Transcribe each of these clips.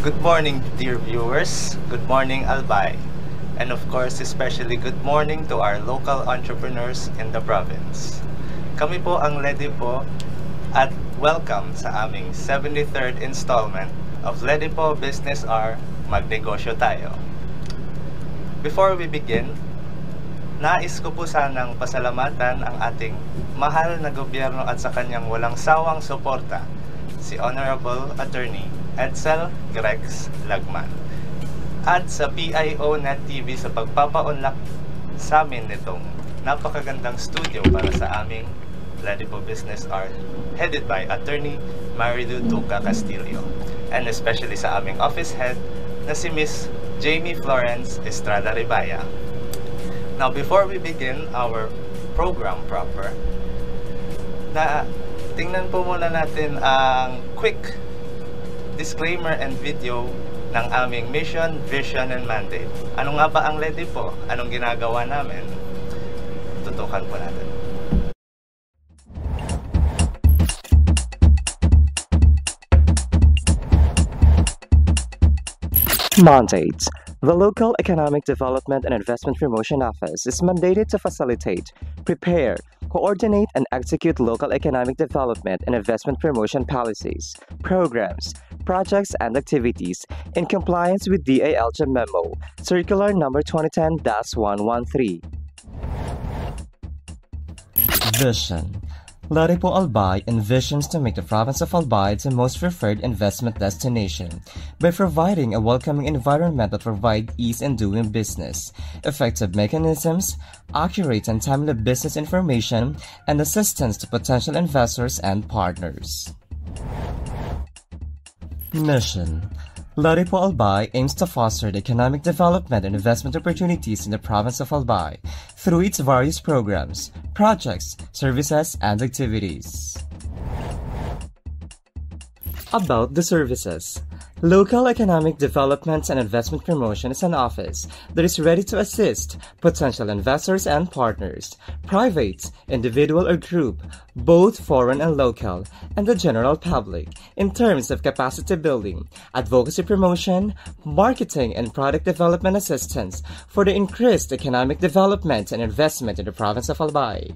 Good morning, dear viewers. Good morning, Albay. And of course, especially good morning to our local entrepreneurs in the province. Kami po ang Ledi po at welcome sa aming 73rd installment of Ledi po Business Hour, Magnegosyo Tayo. Before we begin, nais ko po sanang pasalamatan ang ating mahal na gobyerno at sa kanyang walang sawang suporta, si Honorable Attorney Edsel Grex Lagman, at sa PIO Net TV sa pagpapaunlak sa amin nitong napakagandang studio para sa aming Ledi po Business Hour, headed by Attorney Marilu Tuca Castillo, and especially sa aming office head na si Miss Jamie Florence Estrada Ribaya. Now, before we begin our program proper, tingnan po muna natin ang quick disclaimer and video ng aming mission, vision, and mandate. Ano nga ba ang Ledi po? Anong ginagawa namin? Tutukan po natin. Mandates. The Local Economic Development and Investment Promotion Office is mandated to facilitate, prepare, coordinate, and execute local economic development and investment promotion policies, programs, projects, and activities in compliance with DALG Memo, Circular Number 2010-113. Vision. Ledi po Albay envisions to make the province of Albay the most preferred investment destination by providing a welcoming environment that provides ease in doing business, effective mechanisms, accurate and timely business information, and assistance to potential investors and partners. Mission. Ledi po Albay aims to foster the economic development and investment opportunities in the province of Albay through its various programs, projects, services, and activities. About the services. Local Economic Development and Investment Promotion is an office that is ready to assist potential investors and partners, private, individual or group, both foreign and local, and the general public, in terms of capacity building, advocacy promotion, marketing, and product development assistance for the increased economic development and investment in the province of Albay.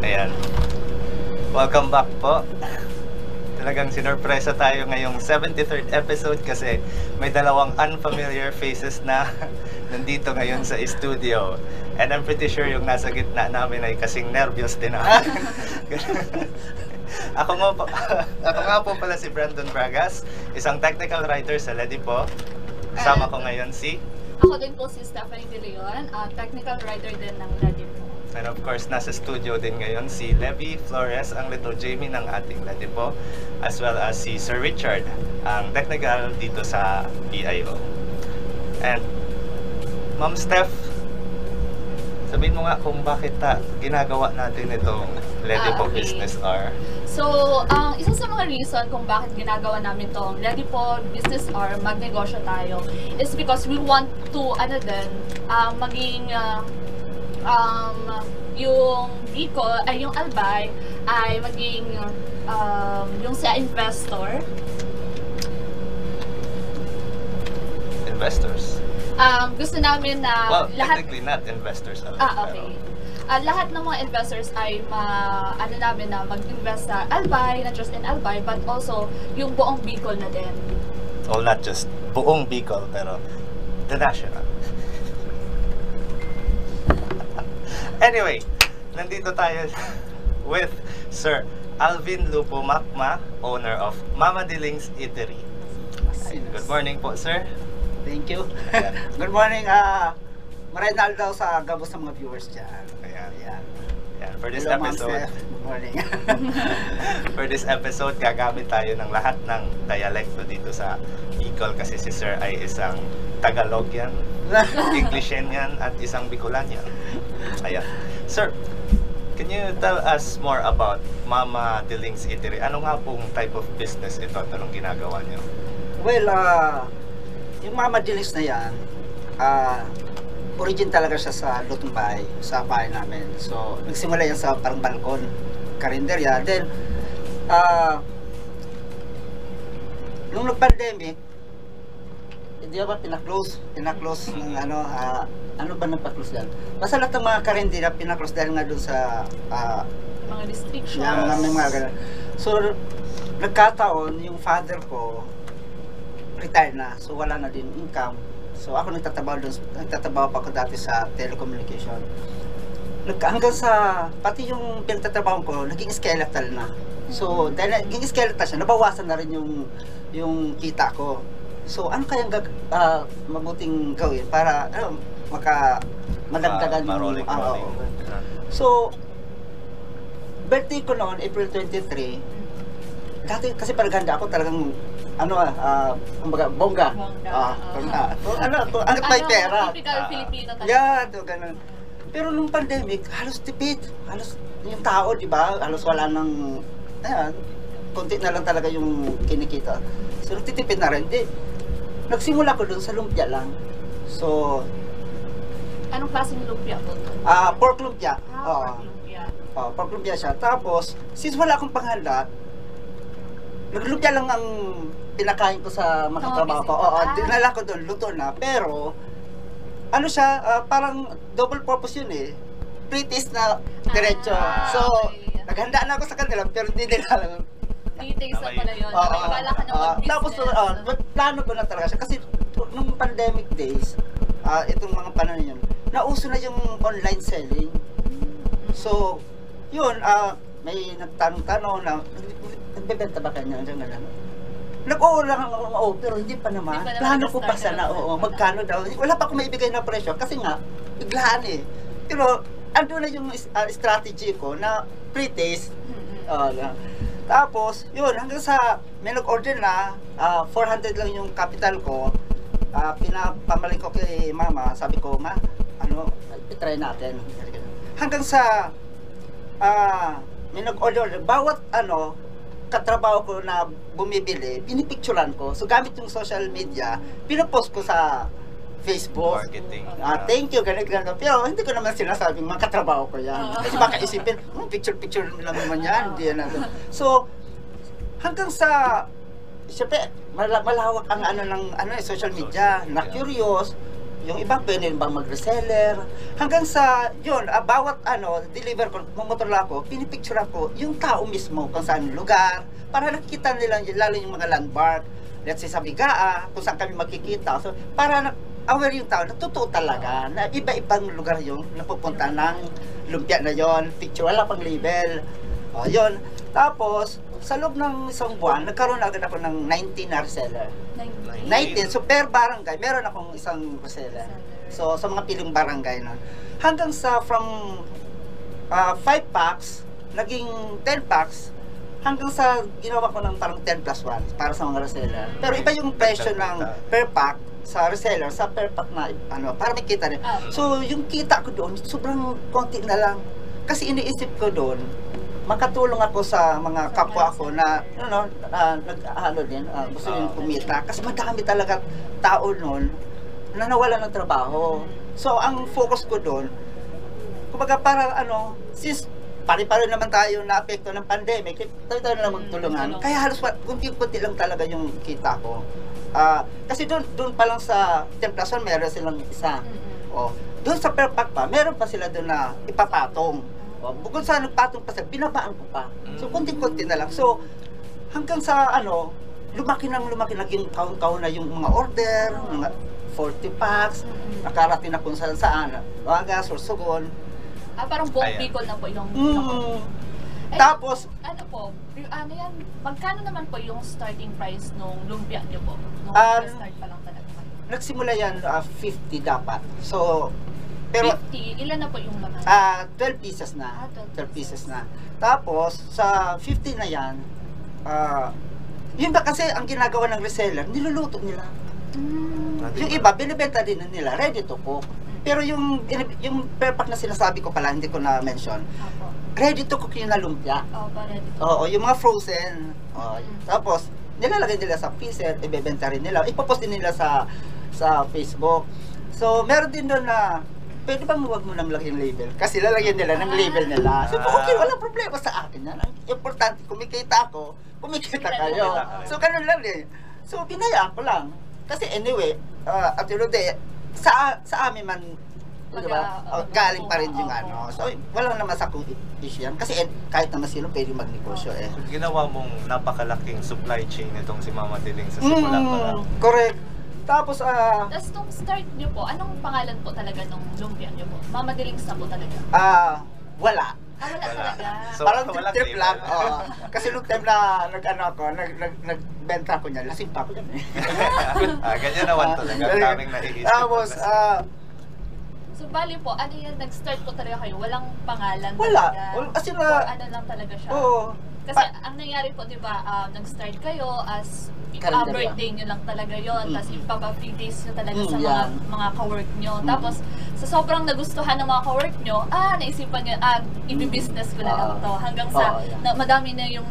Ayan. Welcome back po. Talagang sinurpresa tayo ngayong 73rd episode kasi may dalawang unfamiliar faces na nandito ngayon sa studio. And I'm pretty sure yung nasa gitna namin ay kasing nervyos din ako. Ako nga po pala si Brandon Bragas, isang technical writer sa Ledi po. Kasama ko ngayon si... Ako din po si Stephanie De Leon, technical writer din ng Ledi po. And of course, nasa studio din ngayon si Levi Flores, ang Little Jamie ng ating Ledi po, as well as si Sir Richard, ang technical dito sa PIO. And Ma'am Steph, sabihin mo nga kung bakit ginagawa natin itong Ledi po Okay. Business Hour. So, isa sa mga reason kung bakit ginagawa namin itong Ledi po Business Hour, Magnegosyo Tayo, is because we want to, maging yung Bicol, ay yung Albay, ay maging yung sa investor. Investors. Gusto namin na Well, lahat... technically not investors. Okay. Lahat ng mga investors ay namin na mag-invest sa Albay, not just in Albay, but also yung buong Bicol na din. Well, not just buong Bicol, pero the national. Anyway, nandito tayo with Sir Alvin Lupo Macma, owner of Mama Diling's Eatery. Good morning po, sir. Thank you. Good morning, Marinal daw sa gabos ng mga viewers dyan. Ayan. For this Hello, episode, Good morning. for this episode, gagamit tayo ng lahat ng dialekto dito sa Bicol kasi si Sir ay isang Tagalog yan, English yan, at isang Bicolan yan. Ayan. Sir, can you tell us more about Mama Diling's Eatery? Ano nga pong type of business ito at anong ginagawa niyo? Well, yung Mama Diling's na yan, origin talaga siya sa lutong bahay, sa bahay namin. So, nagsimula yan sa parang balkon, karinderya. Then, nung nag-pandemic, hindi ba pinaklose ng ano ba nagpa-close yan? Basta lahat ng mga karinderya pinaklose dahil nga doon sa Mga restrictions. mga ganun. So, nagkataon, yung father ko, retired na. So, wala na din income. So, ako nagtatrabaho pa ako dati sa telecommunication. Hanggang sa, pati yung pinagtatrabaho ko, naging skeletal na. So, dahil naging skeletal siya, nabawasan na rin yung kita ko. So, ano kayang mabuting gawin para, madagdagan Rolling. So, birthday ko noon, April 23. Dati kasi paraganda ako talagang kumbaga, bongga. Ano may pera. Typical Filipino talaga. Yeah, ganun. Pero nung pandemic, halos tipid. Halos yung tao, di ba? Halos wala nang, konti na lang talaga yung kinikita. So, nagtitipid na rin. Nagsimula ko dun sa lumpia lang. So, Anong klaseng lumpia po? pork lumpia. Pork lumpia. Pork lumpia siya. Tapos, since wala akong panghanda, naglumpia lang ang pinakain ko sa mga katrabaho ko. Dinala ko doon, luto na. Pero, ano siya, parang double purpose yun eh. British na diretso. So, okay. naghanda na ako sa kanila, pero hindi nila alam. Details na pala yun. May bala ka na mag-business. Tapos, plano ko na talaga siya. Kasi, nung pandemic days, itong mga panahon yun, nauso na yung online selling. So, yun, may nagtanong-tanong na, nagbebenta ba kanya? Nag-oo lang ako, pero hindi pa naman. Plano ko pa sana, magkano daw. Wala pa akong maibigay na presyo kasi nga, biglaan eh. Pero, ando na yung strategy ko na pre-taste. Tapos, yun, hanggang sa, may nag-order na, 400 lang yung capital ko. Pinapamaling ko kay mama, sabi ko, ma, try natin. Hanggang sa, may nag-order, bawat katrabaho ko na bumibili, pinipicturan ko. So, gamit yung social media, pinapost ko sa Facebook. Marketing. Thank you, ganito. Pero hindi ko naman sinasabing mga katrabaho ko yan. Kasi baka isipin, picture lang naman yan. Hindi yan. So, hanggang sa, siyempre, malawak ang social media, na curious, yung ibang pwede bang mag-reseller. Hanggang sa, yun, bawat deliver ko, motor lang ako, pinipicture ako yung tao mismo kung saan lugar, para nakikita nila, lalo yung mga landmark, let's say sa Bigaa, kung saan kami magkikita. So, para aware yung tao, natutuo talaga, na iba-ibang lugar yung napupunta ng lumpia na yon, picture, wala pang label. Yun. Tapos, sa loob ng isang buwan, nagkaroon agad ako ng 19 na reseller. 19. So, per barangay, meron akong isang reseller. So, sa mga piling barangay na. Hanggang sa from 5 packs, naging 10 packs, hanggang sa ginawa ko ng parang 10 plus 1 para sa mga reseller. Pero iba yung presyo ng per pack sa reseller, sa per pack na, para may kita rin. So, yung kita ko doon, sobrang konti na lang. Kasi iniisip ko doon, makatulong ako sa mga kapwa ko na gusto yung kumita kasi madami talaga tao noon na nawalan ng trabaho. So ang focus ko doon, kumbaga para since pare-pare naman tayo na apekto ng pandemic, tayo na lang magtulungan. Kaya halos kunti-kunti lang talaga yung kita ko. Kasi doon pa lang sa 10 plus 1 meron silang isa. Doon sa per pack pa, meron pa sila doon na ipapatong. Bukod sa nagpatong pa sa, binabaan ko pa. So, konti-konti na lang. So, hanggang sa, lumaki, naging kaon-kaon na yung mga order, mga 40 packs, nakarating na kung saan, Wagas, Sorsogon. Parang buong Bicol na po yung... Tapos, magkano naman po yung starting price nung lumpia niyo po? Nung start pa lang talaga kayo? Nagsimula yan, 50 dapat. So, pero 50, ilan na po yung laman? 12 pieces na. 12 pieces na. Tapos, sa 50 na yan, yun ba kasi ang ginagawa ng reseller, niluluto nila. Yung iba, binibenta din nila, ready to cook. Pero yung perpak na sinasabi ko pala, hindi ko na-mention, Opo. ready to cook yung na lumpia. Opo, ready to. Oo, yung mga frozen. Tapos, nilalagay nila sa freezer, ibebenta rin nila. Ipopost din nila sa Facebook. So, meron din doon na, pwede bang huwag mo nang lagyan label? Kasi lalagyan nila ng label nila. So, okay, walang problema sa akin yan. Ang importante, kumikita ako, kumikita kayo. So, ganun lang eh. So, binayaan ko lang. Kasi anyway, at the end of the day, sa amin man, diba, galing pa rin yung ano. So, walang naman sa kung issue yan. Kasi kahit naman sino pwede magnegosyo eh. Ginawa mong napakalaking supply chain itong si Mama Diling sa simula pa lang. Correct. Tapos, Tapos nung start niyo po, anong pangalan po talaga nung lumpia niyo po? Mama Dilings na po talaga? wala. Wala talaga. So, Parang walang trip label. lang. Oo. Kasi nung time na nagbenta ko niyan, lasing pa ako yan eh. Ganyan naman talaga. Ang daming naiisip. Tapos, So bali po, ano yan, nag-start po talaga kayo? Walang pangalan wala. talaga? Kasi Or na, ano lang talaga siya? oo. Kasi ang nangyari po, di ba, nag-start kayo as Kalendarya. birthday nyo lang talaga yon, tapos ipapa-free days nyo talaga sa yan. mga ka-work nyo. Tapos, sa sobrang nagustuhan ng mga ka-work nyo, naisipan nyo, i-business ko na lang to. Hanggang sa, madami na yung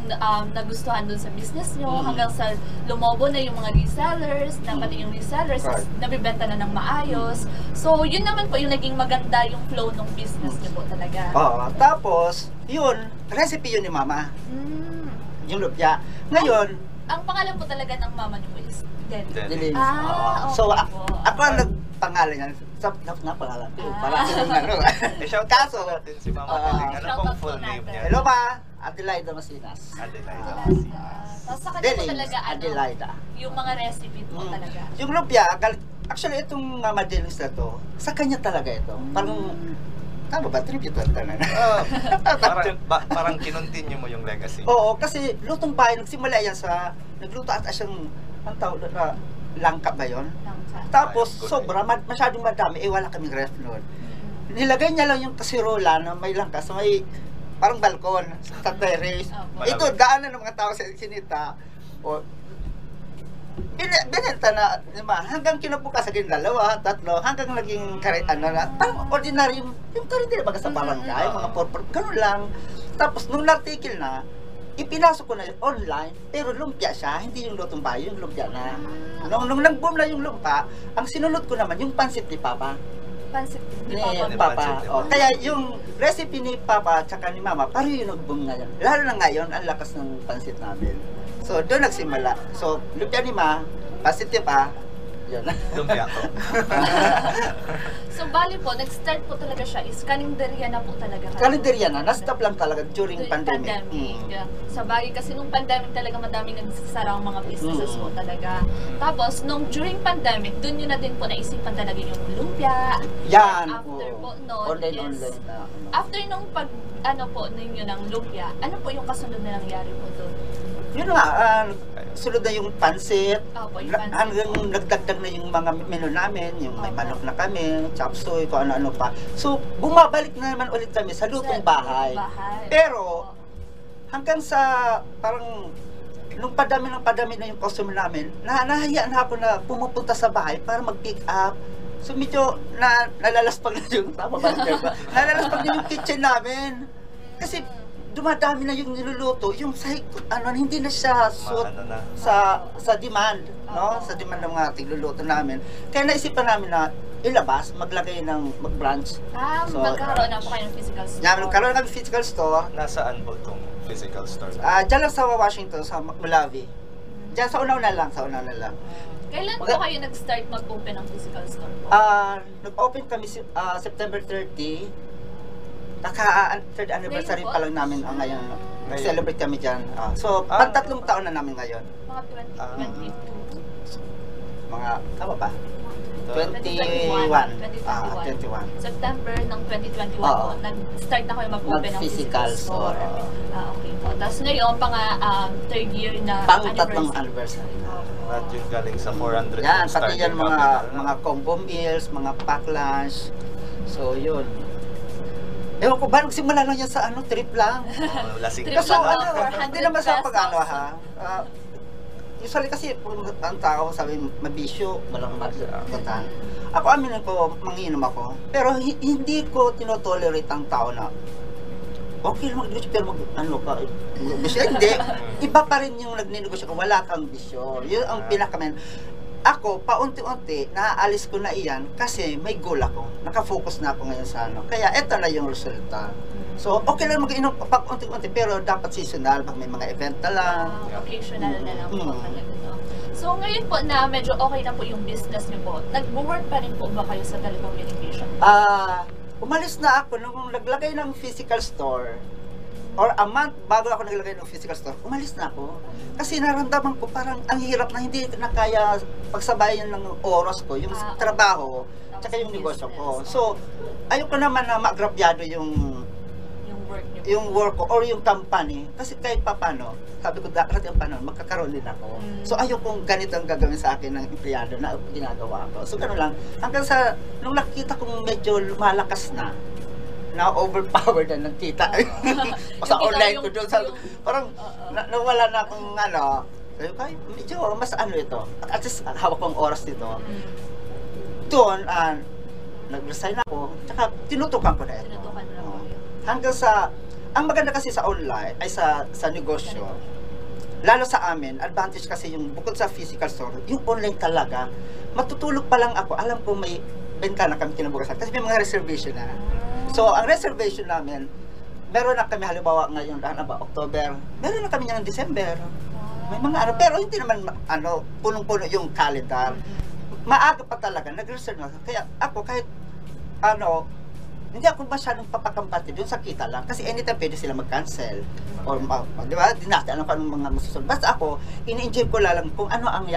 nagustuhan dun sa business nyo, hanggang sa lumobo na yung mga resellers, na pati yung resellers, nabibenta na ng maayos. So, yun naman po yung naging maganda yung flow ng business nyo po talaga. Oo. Tapos, yun, recipe yun ni Mama. Yung lumpia. Ngayon, Ang pangalan po talaga ng mama niyo po is Del. Dilis. Okay So, po. ako ang nagpangalan yan. Pangalan ko. Para yung ano. Shout out Kaso, natin si Mama Diling. Ano shout pong out full po name natin. niya? hello ma, Adelaida Masinas. Adelaida. Tapos sa kanya po Dilis, talaga, Adelaida. yung mga recipe po talaga. Yung lumpia, actually itong Mama Dilings na to, sa kanya talaga ito. Parang, tama ba? Tribute lang tanan. Parang kinontinue mo yung legacy. Oo, kasi lutong bahay, nagsimula yan sa, nagluto at siyang, ang tawag na, langka ba yun? Tapos, Good sobra, masyadong madami, wala kaming ref noon. Nilagay niya lang yung kasirola na may langka sa may, parang balkon, sa terrace. Ito, daanan ng mga tao sa sinita. O, binenta na, diba? Hanggang kinabukas, naging 2, 3, hanggang naging, parang ordinary yung karindera baga sa barangay, mga porpor, ganun lang. Tapos, nung article na, ipinasok ko na yun online, pero lumpia siya, hindi yung lutong bahay, yung lumpia na. Nung nag-boom na yung lumpa, ang sinunod ko naman, yung pansit ni Papa. Pansit ni Ni Papa. Papa. Oh, kaya yung recipe ni Papa at ni Mama, parang yung nag-boom ngayon. Lalo na ngayon, ang lakas ng pansit namin. So, doon nagsimula. So, lumpia ni Ma, pansit ni Pa, yun. Lumpia ko. So bali po, nag-start po talaga siya is kalendarya na po talaga. Kalendarya na, na-stop lang talaga during pandemic. Sa bagay kasi nung pandemic talaga madaming nagsasara ang mga businesses po talaga. Tapos nung during pandemic, dun yun na din po naisipan talaga yung lumpia. Yan. After po noon Online is, na. after nung ninyo ng lumpia, ano po yung kasunod na nangyari po doon? Yun nga, sunod na yung pansit. Opo, yung pansit. Hanggang nagdagdag na yung mga menu namin, yung may manok na kami, chop suey, kung ano-ano pa. So, bumabalik na naman ulit kami sa lutong bahay. Pero, hanggang sa parang nung padami na yung customer namin, nahahiyaan na ako na pumupunta sa bahay para mag-pick up. So medyo nalalaspag na yung nalalaspag na yung kitchen namin. Kasi dumadami na yung niluluto, yung sa hindi na siya suit sa demand, no? Sa demand ng mga tigluluto namin. Kaya naisipan namin na ilabas, maglagay ng mag-branch. So, magkaroon na po kayo ng physical store. Magkaroon ng physical store. Nasaan po itong physical store? Diyan lang sa Washington, sa Malawi. Diyan sa una-una lang, Kailan po kayo nag-start mag-open ng physical store po? Nag-open kami September 30. Third anniversary pa lang namin ngayon. Nag-celebrate kami dyan. So, pang-3 taon na namin ngayon. Mga 2022? Mga, tama ba? 2021. 21. September ng 2021 po, nag-start na kayo mag-open ng physical store. Okay po. Tapos ngayon, third year na Pang-3 anniversary. At yung galing sa 400 Yan, pati yan mga combo meals, mga pack lunch. So, yun. Ewan ko ba, nagsimula lang yan sa trip lang. Lasing Trip Kaso, lang, hindi naman sa pag-ano ha. usually kasi ang tao sabi mabisyo, walang magkatan. Ako aminin ko, manginom ako. Pero hindi ko tinotolerate ang tao na okay lang magnegosyo pero ano ka, bisyo. Hindi. Iba pa rin yung nagnenegosyo ko, wala kang bisyo. Yun ang pinakamen. Ako, paunti-unti, naaalis ko na iyan kasi may goal ako. Nakafocus na ako ngayon sa ano. Kaya eto na yung resulta. So, okay lang mag-inom pag unti-unti pero dapat seasonal, pag may mga event na lang. Occasional na lang po talaga. No? So, ngayon po na medyo okay na po yung business niyo po, nag-work pa rin po ba kayo sa telecommunication? Umalis na ako nung naglagay ng physical store or a month bago ako naglagay ng physical store, umalis na ako. Kasi naramdaman ko parang ang hirap na hindi na kaya pagsabayan ng oras ko, yung trabaho, tsaka yung negosyo ko. So, ayoko naman na maagrabyado yung work ko or yung company. Kasi kahit papano, sabi ko, dapat yung paano, magkakaroon din ako. So, ayokong ganito ang gagawin sa akin ng empleyado na ginagawa ko. So, gano'n lang. Hanggang sa, nung nakita kong medyo lumalakas na overpowered na ng kita. O sa online ko doon, parang nawala na akong ano, sabi ko, medyo mas ano ito. At least hawak kong oras dito. Doon, nag-resign ako, tsaka tinutukan ko na ito. Hanggang sa, ang maganda kasi sa online, ay sa negosyo, lalo sa amin, advantage kasi yung bukod sa physical store, yung online talaga, matutulog pa lang ako, alam ko may benta na kami kinabukasan kasi may mga reservation na. So, ang reservation namin, meron na kami halimbawa ngayon, October, meron na kami ng December. May mga ano, pero hindi naman ano, punong-puno yung calendar. Maaga pa talaga, nag-reserve na. Kaya ako kahit ano, hindi ako masyadong papakampante doon sa kita lang kasi anytime pwede sila mag-cancel or di ba, di natin alam kung anong mga masusunod. Basta ako, ini-enjoy ko lang kung ano ang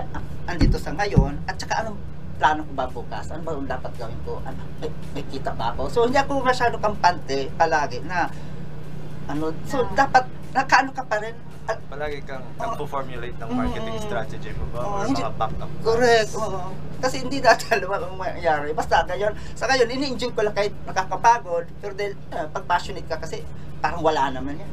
andito sa ngayon at saka anong plano ko ba bukas, ano ba yung dapat gawin ko, ano, may kita ba ako. So hindi ako masyadong kampante palagi na ano, so dapat nakaano ka pa rin. Palagi kang nagpo-formulate ng marketing strategy mo ba or hindi, mga backup plans? Correct. Kasi hindi natin alam ang mangyayari. Basta ngayon, sa ngayon, ini-enjoy ko lang kahit nakakapagod, pero dahil pag passionate ka kasi parang wala naman yan.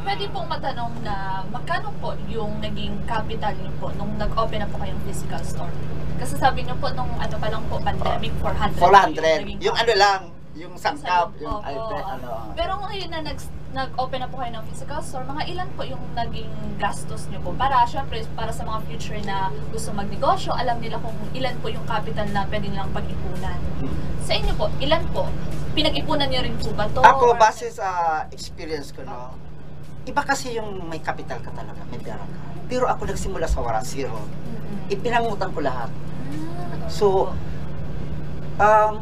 Pwede pong matanong na magkano po yung naging capital niyo po nung nag-open na po kayong physical store? Kasi sabi niyo po nung ano pa lang po, pandemic, 400. 400. Yung ano lang, yung sangkap, yung ano. Pero ngayon na nag-open na po kayo ng physical store, mga ilan po yung naging gastos niyo po? Para, syempre, para sa mga future na gusto magnegosyo, alam nila kung ilan po yung capital na pwede nilang pag-ipunan. Sa inyo po, ilan po? Pinag-ipunan niyo rin po ba to? Ako, base sa experience ko, no, iba kasi yung may capital ka talaga, may pera ka. Pero ako nagsimula sa wala, zero. Ipinangutan ko lahat. So,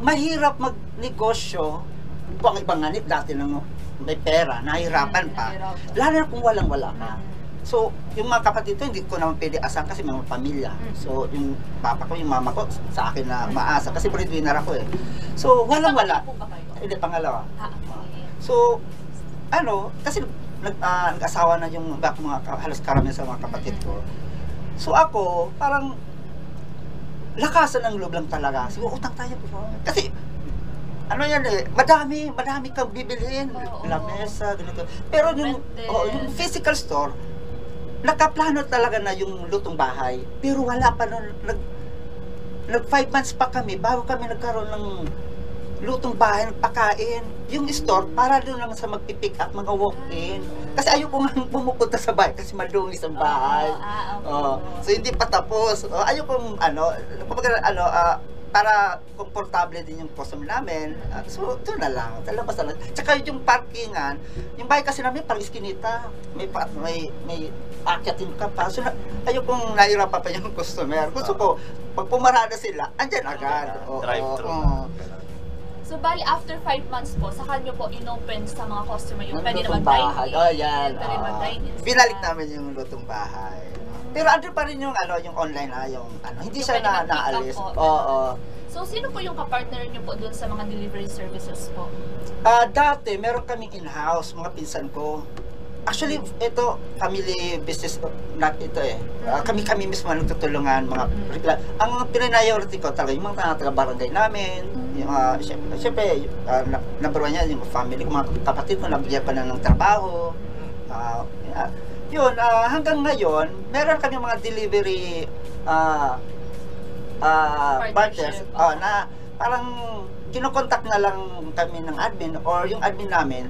mahirap magnegosyo kung ang ibang nganit dati nang may pera, nahihirapan pa. Lalo na kung walang-wala ka. So, yung mga kapatid ko, hindi ko naman pwede asahan kasi mga pamilya. So, yung papa ko, yung mama ko, sa akin na maasa. Kasi breadwinner ako eh. So, walang-wala. Hindi, pangalawa. So, ano, kasi nag-asawa na yung mga halos karamihan sa mga kapatid ko. So, ako, parang lakasan ng loob lang talaga. So, utang tayo. Kasi, ano yan eh, madami kang bibilhin. Lamesa, ganito. Pero yung physical store, nakaplano talaga na yung lutong bahay. Pero wala pa nun, nag 5 months pa kami, bago kami nagkaroon ng lutong bahay, nagpakain. Yung store, para doon lang sa magpipick up, mga walk-in. Kasi ayoko nga pumupunta sa bahay kasi malunis ang bahay. So hindi pa tapos. Ayoko para komportable din yung customer namin. So, doon na lang. Talabas na lang. Tsaka yung parkingan, yung bahay kasi namin parang iskinita. May akyatin ka pa. So, ayokong nahirapan pa yung customer. Gusto ko, pag pumarada sila, andyan agad. Drive-thru. So, bali, after 5 months po, saka nyo po inopen sa mga customer yung pwede na mag-dine-in. Pwede mag-dine-in. Binalik namin yung lutong bahay. Pero andun pa rin yung yung online hindi siya naalis. So sino po yung kapartner niyo po doon sa mga delivery services po? Dati meron kaming in-house, mga pinsan ko. Actually, ito family business not ito eh. Kami mismo nagtutulungan ang priority ko talaga yung mga taga-barangay namin. Yung syempre number 1 yan yung family ko, mga kapatid ko nabigyan pa na ng trabaho. yun, hanggang ngayon, meron kami mga delivery partners na parang kinokontak na lang kami ng admin or yung admin namin,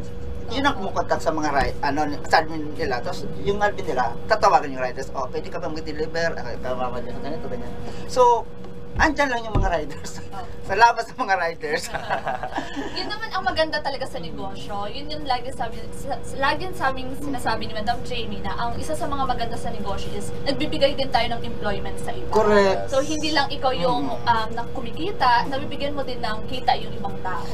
yun ang kumukontak sa mga sa admin nila. Tapos yung admin nila, tatawagan yung riders, pwede ka bang mag-deliver? Ganito, ganyan. So, andyan lang yung mga riders. Salamat sa mga riders. Yun naman ang maganda talaga sa negosyo. Yun yung lagi sa aming sinasabi ni Madam Jamie na ang isa sa mga maganda sa negosyo is nagbibigay din tayo ng employment sa iba. Correct. So hindi lang ikaw yung kumikita, nabibigyan mo din ng kita yung ibang tao.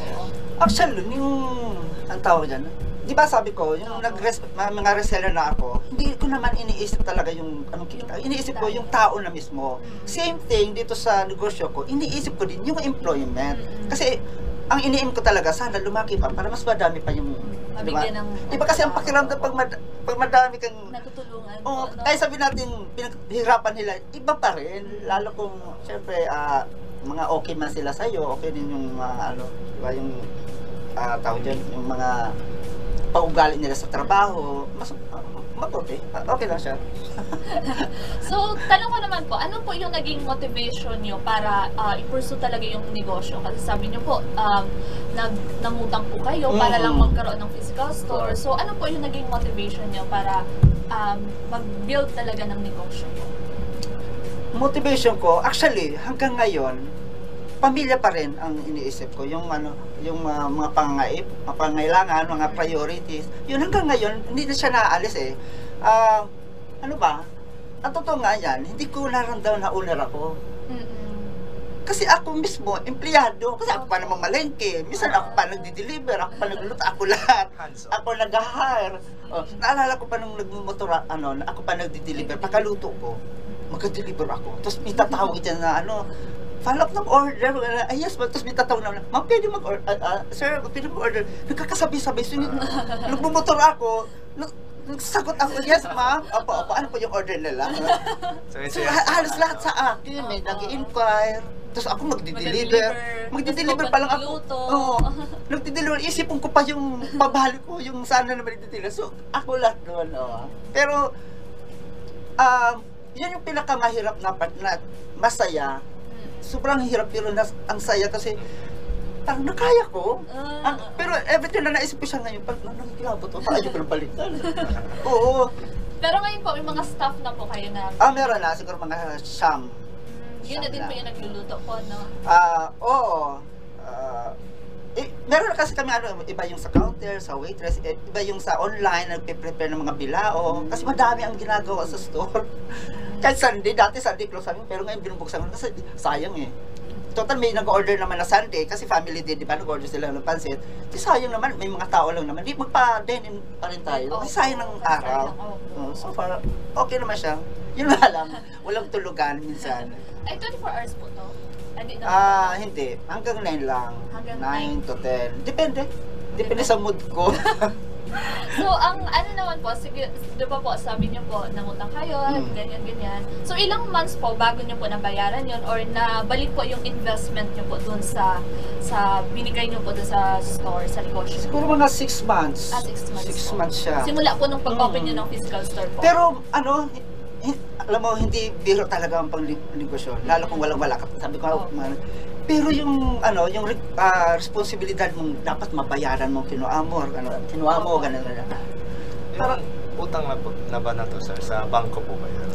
Actually, yung ang tawag dyan, di ba sabi ko, yung mga reseller na ako, hindi ko naman iniisip talaga yung anong kita. Iniisip ko yung tao na mismo. Same thing dito sa negosyo ko, iniisip ko din yung employment. Kasi ang iniim ko talaga, sana lumaki pa para mas madami pa yung mabigyan ng... Diba kasi ang pakiramdam pag madami kang... natutulungan. Kaya sabi natin, pinaghirapan nila, iba pa rin. Lalo kung, syempre, mga okay man sila sa'yo, okay din yung diba yung tawag dyan, yung mga paugali nila sa trabaho, mas mabuti. Okay lang siya. So, tanong ko naman po, ano po yung naging motivation nyo para i-pursue talaga yung negosyo? Kasi sabi nyo po, nangutang po kayo para lang magkaroon ng physical store. So, ano po yung naging motivation nyo para mag-build talaga ng negosyo po? Motivation ko, actually, hanggang ngayon, pamilya pa rin ang iniisip ko, yung mga pangangailangan, mga priorities. Yun hanggang ngayon hindi na siya naaalis eh. Ano ba? Ang totoo nga yan, hindi ko naramdaman na owner ako. Kasi ako mismo, empleyado. Kasi ako pa naman malengke. Minsan ako pa nagdi-deliver, ako pa nagluluto, ako lahat. Ako nag-hire. Naalala ko pa nung nagmumotora, ako pa nagdi-deliver. Pagkaluto ko, magka-deliver ako. Tapos may tatawag dyan na follow up ng order, yes, tapos may tatawag naman, ma'am, pwede mag-order, sir, pwede mag-order, nagkakasabay-sabay, so nagmumotor ako, nagsagot ako, yes, ma'am, opo, ano po yung order nila? So halos lahat sa akin, may nag-i-inquire, tapos ako magdi-deliver pa lang ako, nagdi-deliver, isipin ko pa yung pabalik ko, yung sana naman nagdi-deliver, so ako lahat doon, pero, yun yung pinakamahirap na part na masaya. Sobrang hirap pero ang saya kasi parang nakaya ko. Pero every time na naisip ko siya ngayon, pag nakikilabot ko, ayaw ko ng balikan. Oo. Pero ngayon po, may mga staff na po kayo na... Meron na. Siguro mga siyam. Yun na din po yung nagluluto po, no? Oo. Meron kasi kami iba yung sa counter, sa waitress, iba yung sa online, nagpe-prepare ng mga bilao. Kasi madami ang ginagawa sa store. Kahit Sunday, dati Sunday close kami, pero ngayon binubuksan ko kasi sayang eh. Total may nag-order naman na Sunday kasi family day, di ba? Nag-order sila ng pansit. Di sayang naman, may mga tao lang naman. Di magpa-dine-in pa rin tayo. Di sayang ng araw. So far, okay naman siya. Yun nga lang, walang tulugan minsan. Ay, 24 hours po to? Hindi. Hanggang 9 lang. Hanggang 9 to 10. Depende. Depende sa mood ko. So, ang ano naman po, sige, di ba po, sabi niyo po, nangutang kayo, ganyan. So, ilang months po bago niyo po nabayaran yun or nabalik po yung investment niyo po dun sa binigay niyo po dun sa store, sa negosyo? Siguro mga 6 months. 6 months 6 months siya. Simula po nung pag-open niyo ng physical store po. Pero, alam mo, hindi biro talaga ang pang-negosyo. Lalo kung walang-wala ka. Sabi ko, pero yung responsibilidad mong dapat mabayaran mo kinuha mo, ganun. Parang utang na ba na to, sir? Sa bangko po ba yan?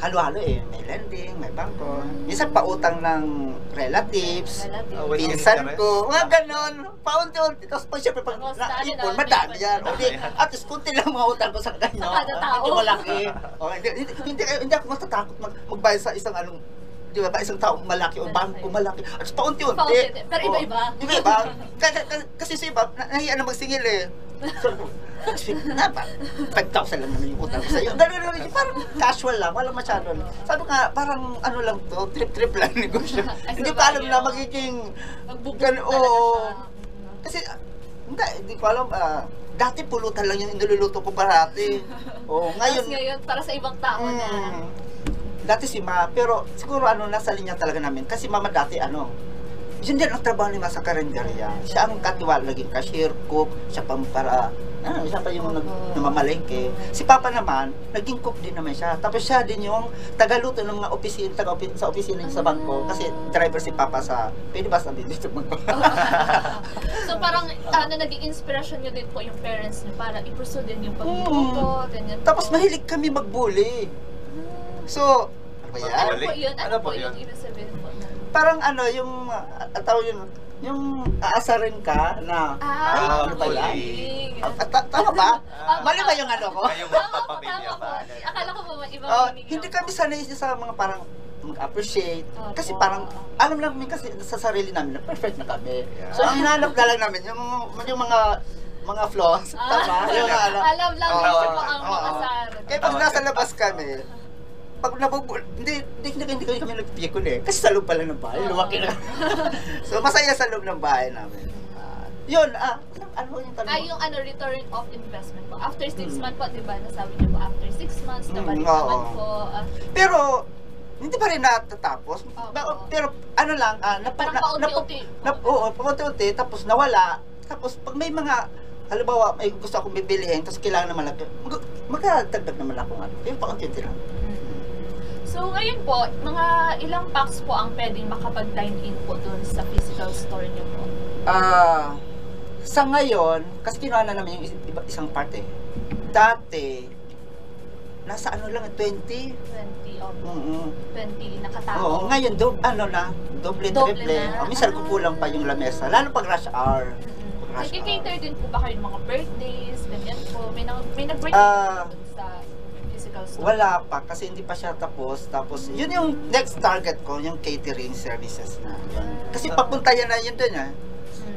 Halo-halo eh. May lending, may bangko. Minsan pautang ng relatives, pinsan ko, mga ganon. Paunti-unti. Tapos pa siyempre pag naipon, madami yan. At least kunti lang mga utang ko sa kanya. Hindi malaki. Hindi ako matatakot magbayad sa isang di ba, isang taong malaki o bangko malaki. At paunti-unti. Pero iba-iba. Iba-iba. Kasi sa iba, nahiya na magsingil eh. So, 5,000 lang naman yung utang ko sa'yo. Parang casual lang, walang masyado. Sabi nga, parang lang to, trip-trip lang negosyo. Hindi pa alam na magiging kasi, hindi ko alam, dati pulutan lang yung niluluto ko parati. Ngayon, para sa ibang tao na. Dati si Ma, pero siguro nasa linya talaga namin. Kasi Mama dati yun din ang trabaho ni Ma sa karinderya. Siya ang katiwala, naging cashier, cook, siya pang para, siya pa yung namamalengke. Si Papa naman, naging cook din naman siya. Tapos siya din yung tagaluto ng mga sa opisina sa bangko. Kasi driver si Papa sa, pwede ba sabihin dito bangko? So parang naging inspirasyon nyo din po yung parents niyo para i-pursue din yung pagluluto, ganyan po. Tapos mahilig kami magbully. So, ano ba yan? Ano po yun? Ano Ano po po yung yun? ibig sabihin po? Parang yung, tawag yun, yung aasarin ka na, ay, ano ba yan? bullying. Tama ba? Mali ba yung ano ko? Kayong magpapamilya Tama po. ba? Akala ko po ibang meaning Hindi yun. kami sanay sa mga parang mag-appreciate. Opo. Kasi parang, alam lang kami kasi sa sarili namin na perfect na kami. Yeah. So, ang hinahanap na lang namin, yung mga flaws. Tama? Yung ano. Alam lang Oo, yun po ang oo. makasar. Kaya pag nasa labas kami, pag hindi kami nagpikon eh. Kasi sa loob pala ng bahay, lumaki na. So, masaya sa loob ng bahay namin. Yun, ano yung tanong? Yung return of investment po. After 6 months po, di ba? Nasabi niyo po, after 6 months, nabalik oo. naman po. Pero, hindi pa rin natatapos. Opo. Pero, ano lang, Parang paunti-unti. Oo, paunti-unti, tapos nawala. Tapos, pag may mga, halimbawa, may gusto akong bibilihin, tapos kailangan naman lang, magkadagdag naman ako nga. Yung paunti-unti lang. So ngayon po, mga ilang packs po ang pwedeng makapag-dine-in po doon sa physical store niyo po? Sa ngayon, kasi kinuha na namin yung isang part eh. Dati, nasa ano lang, 20? 20 o 20 na katao. Oo, ngayon, doble, Doble triple. na. Minsan kukulang pa yung lamesa, lalo pag rush hour. Rush hour. Nag-cater din po ba kayo ng mga birthdays, ganyan po? May nag-birthday Ah, po sa physical store? Wala pa, kasi hindi pa siya tapos. Tapos, yun yung next target ko, yung catering services na. Yun. Kasi papunta yan na yun dun ah.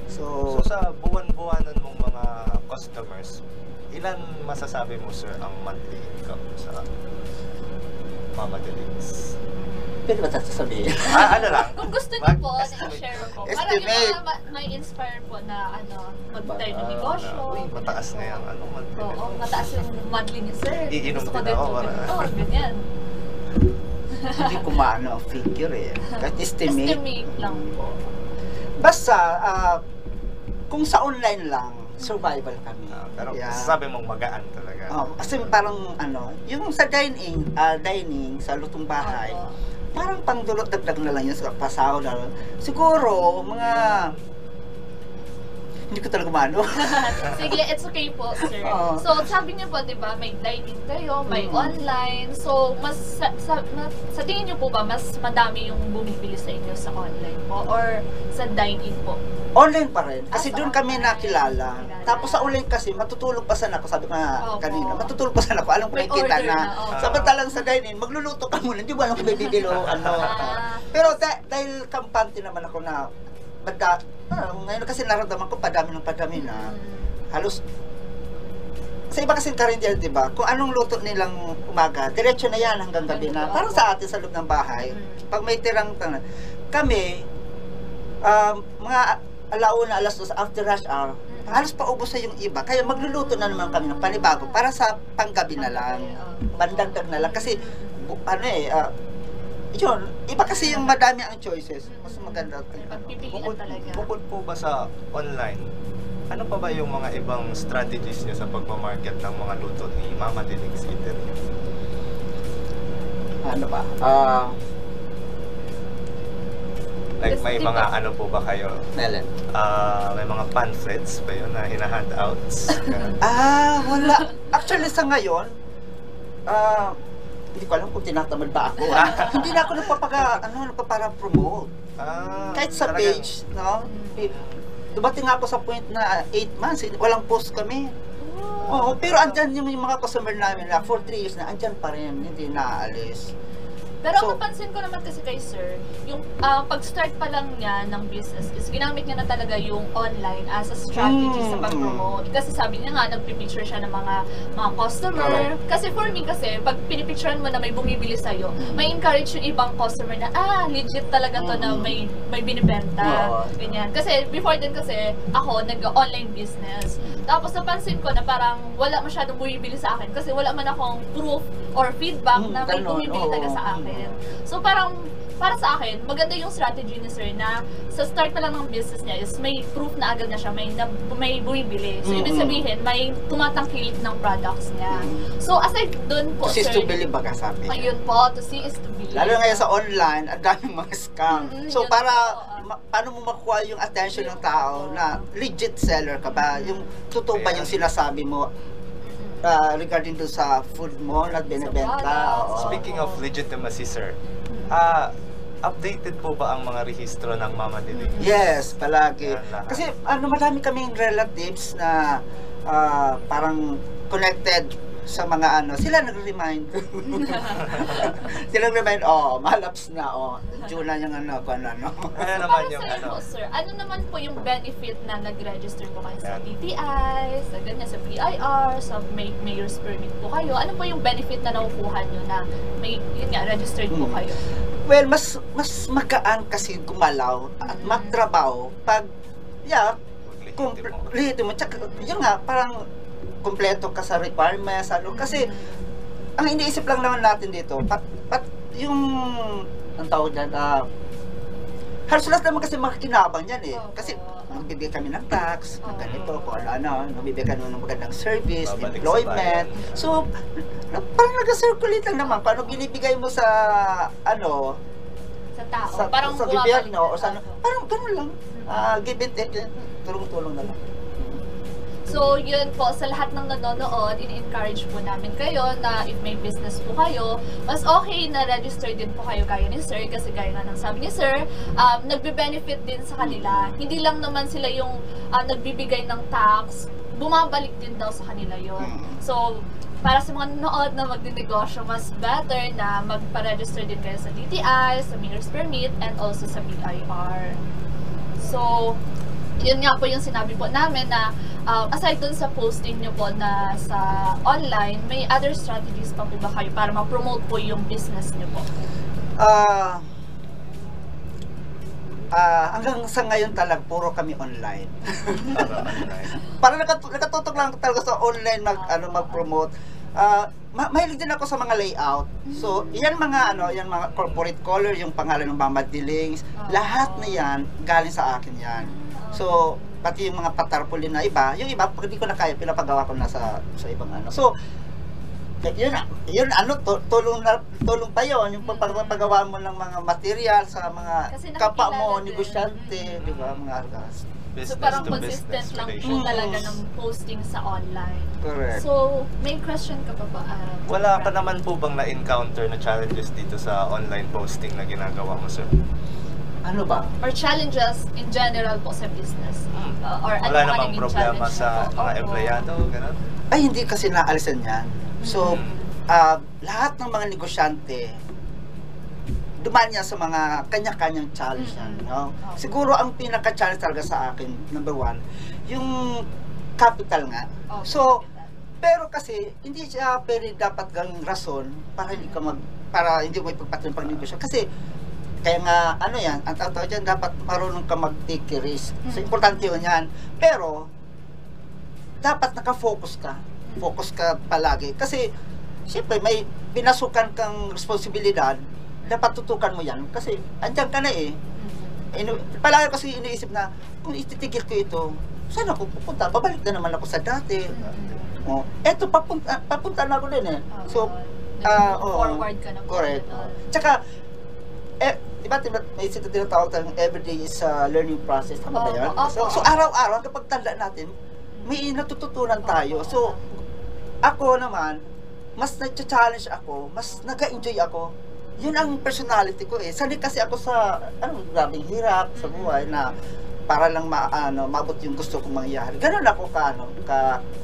So So, sa buwan-buwanan mong mga customers, ilan masasabi mo sir ang monthly income sa Mama Delix? pwede ba sasabihin? Ano lang? Kung gusto niyo po, Mag-estimate na-share lang. po. Para yung Estimate. mga may inspire po na mag-tayo ng negosyo. Uy, mataas na yan. Ano monthly? Oo, mataas yung monthly ni sir. Iinom Gusto ko din din ako, po para- ganito, ganyan. Hindi ko maano ang figure eh. Kahit estimate. Estimate lang po. Basta, kung sa online lang, survival kami. Pero Yeah. sabi mong magaan talaga. Kasi parang yung sa dining sa lutong bahay, Opo. parang pangdulot dagdag na lang yun sa pasahod na lang. Siguro, mga, hindi ko talaga maano. Sige, it's okay po, sir. Oo. So, sabi niyo po, di ba, may dining kayo, may online. So, sa tingin niyo po ba, mas madami yung bumibili sa inyo sa online po? Or sa dine-in po? Online pa rin. Kasi sa doon kami online. nakilala. Tapos sa online kasi, matutulog pa sana ako. Sabi ko nga Opo. kanina, matutulog pa sana ako. Alam ko May may kita order na. na, opo. Samantalang sa dine-in, magluluto ka muna. Hindi mo alam kung may bibili o ano. Pero dahil kampante naman ako na, ngayon kasi naramdaman ko padami na. Halos, sa iba kasing karindel, di ba? Kung anong luto nilang umaga, diretso na yan hanggang gabi na. Parang sa atin sa loob ng bahay, pag may tirang kami, mga alauna, alas 2 after rush hour, halos paubos na yung iba. Kaya magluluto na naman kami ng panibago para sa panggabi na lang. Pandagdag na lang. Kasi, yun, iba kasi yung madami ang choices. Mas maganda. Pagpipilian talaga. Bukod po ba sa online, ano pa ba yung mga ibang strategies niyo sa pagmamarket ng mga luto ni Mama Delix Eatery? Ano ba? Like Kasi may di mga ba- ano po ba kayo? Melon. May mga pamphlets ba yun na hina-handouts? Ganun. Wala. Actually, sa ngayon, hindi ko alam kung tinatamad ba ako. Hindi na ako nagpapara-promote. Kahit sa talagang- page, no? Dumating ako sa point na 8 months, walang post kami. Oo, pero andyan yung mga customer namin na for 3 years na andyan pa rin, hindi naaalis. Pero ang So, napansin ko naman kasi kay sir, yung pag-start pa lang niya ng business is ginamit niya na talaga yung online as a strategy sa pag-promote. Kasi sabi niya nga, nagpipicture siya ng mga customer. Correct. Kasi for me kasi, pag pinipicturean mo na may bumibili sa'yo, may encourage yung ibang customer na, legit talaga to na may binibenta. Oo. Ganyan. Kasi before din kasi, ako nag-online business. Tapos napansin ko na parang wala masyadong bumibili sa akin kasi wala man akong proof or feedback na may ganun, bumibili talaga oo. sa akin. So parang para sa akin, maganda yung strategy ni Sir na sa start pa lang ng business niya is may proof na agad na siya, may bumibili. So, ibig sabihin, may tumatangkilik ng products niya. So, aside dun po, To see is Sir, to believe baga sabi. ayun po, to see is to believe. Lalo ngayon sa online, ang daming mga scam. So, yun para po, paano mo makuha yung attention ng tao na legit seller ka ba? Yung totoo ba yung sinasabi mo regarding do sa food mo na binibenta? products. Speaking of legitimacy, sir, updated po ba ang mga rehistro ng Mama Dilig? Yes, palagi. Yan lahat. Kasi madami kaming relatives na parang connected sa mga sila nag-remind. Sila nag-remind, malaps na, June na yung kung ano. Ano So, naman para yung sa inyo, sir, ano naman po yung benefit na nag-register po kayo sa DTI, sa ganyan, sa PIR, sa mayor's permit po kayo? Ano po yung benefit na nakukuha nyo na yun nga, registered po kayo? Well, mas magaan kasi gumalaw at magtrabaho pag, legitimo. Tsaka, yun nga, parang kompleto ka sa requirements, kasi ang iniisip lang naman natin dito, yung ang tawag dyan, halos lahat naman kasi makikinabang yan kasi magbibigay kami ng tax, ng ganito, kung ano, magbibigay kami ng magandang service, Babalik employment. So, parang nag-circulate lang naman, paano binibigay mo sa, Sa tao? sa Parang gobyerno, o bumabalik sa parang ganun lang, give and take, tulong-tulong na lang. So, yun po, sa lahat ng nanonood, in-encourage po namin kayo na if may business po kayo, mas okay na register din po kayo gaya ni Sir, kasi gaya nga ng sabi ni Sir, nagbe-benefit din sa kanila. Hindi lang naman sila yung nagbibigay ng tax, bumabalik din daw sa kanila yun. So, para sa mga nanonood na magdinegosyo, mas better na magpa-register din kayo sa DTI, sa Mayor's Permit, and also sa BIR. So, yun nga po yung sinabi po namin na aside dun sa posting nyo po na sa online, may other strategies pa po ba kayo para ma-promote po yung business nyo po? Hanggang sa ngayon talaga, puro kami online. Parang nakatutok lang talaga sa online mag-promote. Mahilig din ako sa mga layout. So, yan mga corporate color, yung pangalan ng Mama Dilings, lahat na yan galing sa akin yan. So, pati yung mga patarpaulin na iba, yung iba, pag hindi ko na kaya, pinapagawa ko na sa ibang So, tulong pa yun, yung pagpagawa mo ng mga material sa mga kapwa mo, negosyante, di ba, mga argas. So, parang consistent lang po talaga ng posting sa online. Correct. So, may question ka pa ba? Wala ka naman po bang na-encounter na challenges dito sa online posting na ginagawa mo, sir? Ano ba? Or challenges in general po sa business? Or Wala ano namang naging problema challenge sa po? mga empleyado, gano'n? Ay, hindi kasi naalisan yan. So, lahat ng mga negosyante, dumaan niya sa mga kanya-kanyang challenge yan, no? Siguro ang pinaka-challenge talaga sa akin, number one, yung capital nga. So, pero kasi, hindi siya pwede dapat gawing rason para hindi mo ipagpatuloy pag negosyo. Kasi, kaya nga, ang tawag dyan, dapat marunong ka mag-take risk. So, importante yun yan. Pero, dapat nakafocus ka. Focus ka palagi. Kasi, siyempre, may pinasukan kang responsibilidad, dapat tutukan mo yan. Kasi, andyan ka na palagi kasi iniisip na, kung ititigil ko ito, saan ako pupunta? Babalik na naman ako sa dati. Eto, papunta na ako din So, forward ka na po. Correct. Tsaka, diba may tinatawag tayong everyday is a learning process. Tama ba yan? So araw-araw, kapag tanda natin, may natututunan tayo. So, ako naman, mas na-challenge ako, mas nag-enjoy ako. Yun ang personality ko Sanay kasi ako sa, grabing hirap sa buhay na para lang maabot yung gusto kong mangyari. Ganun ako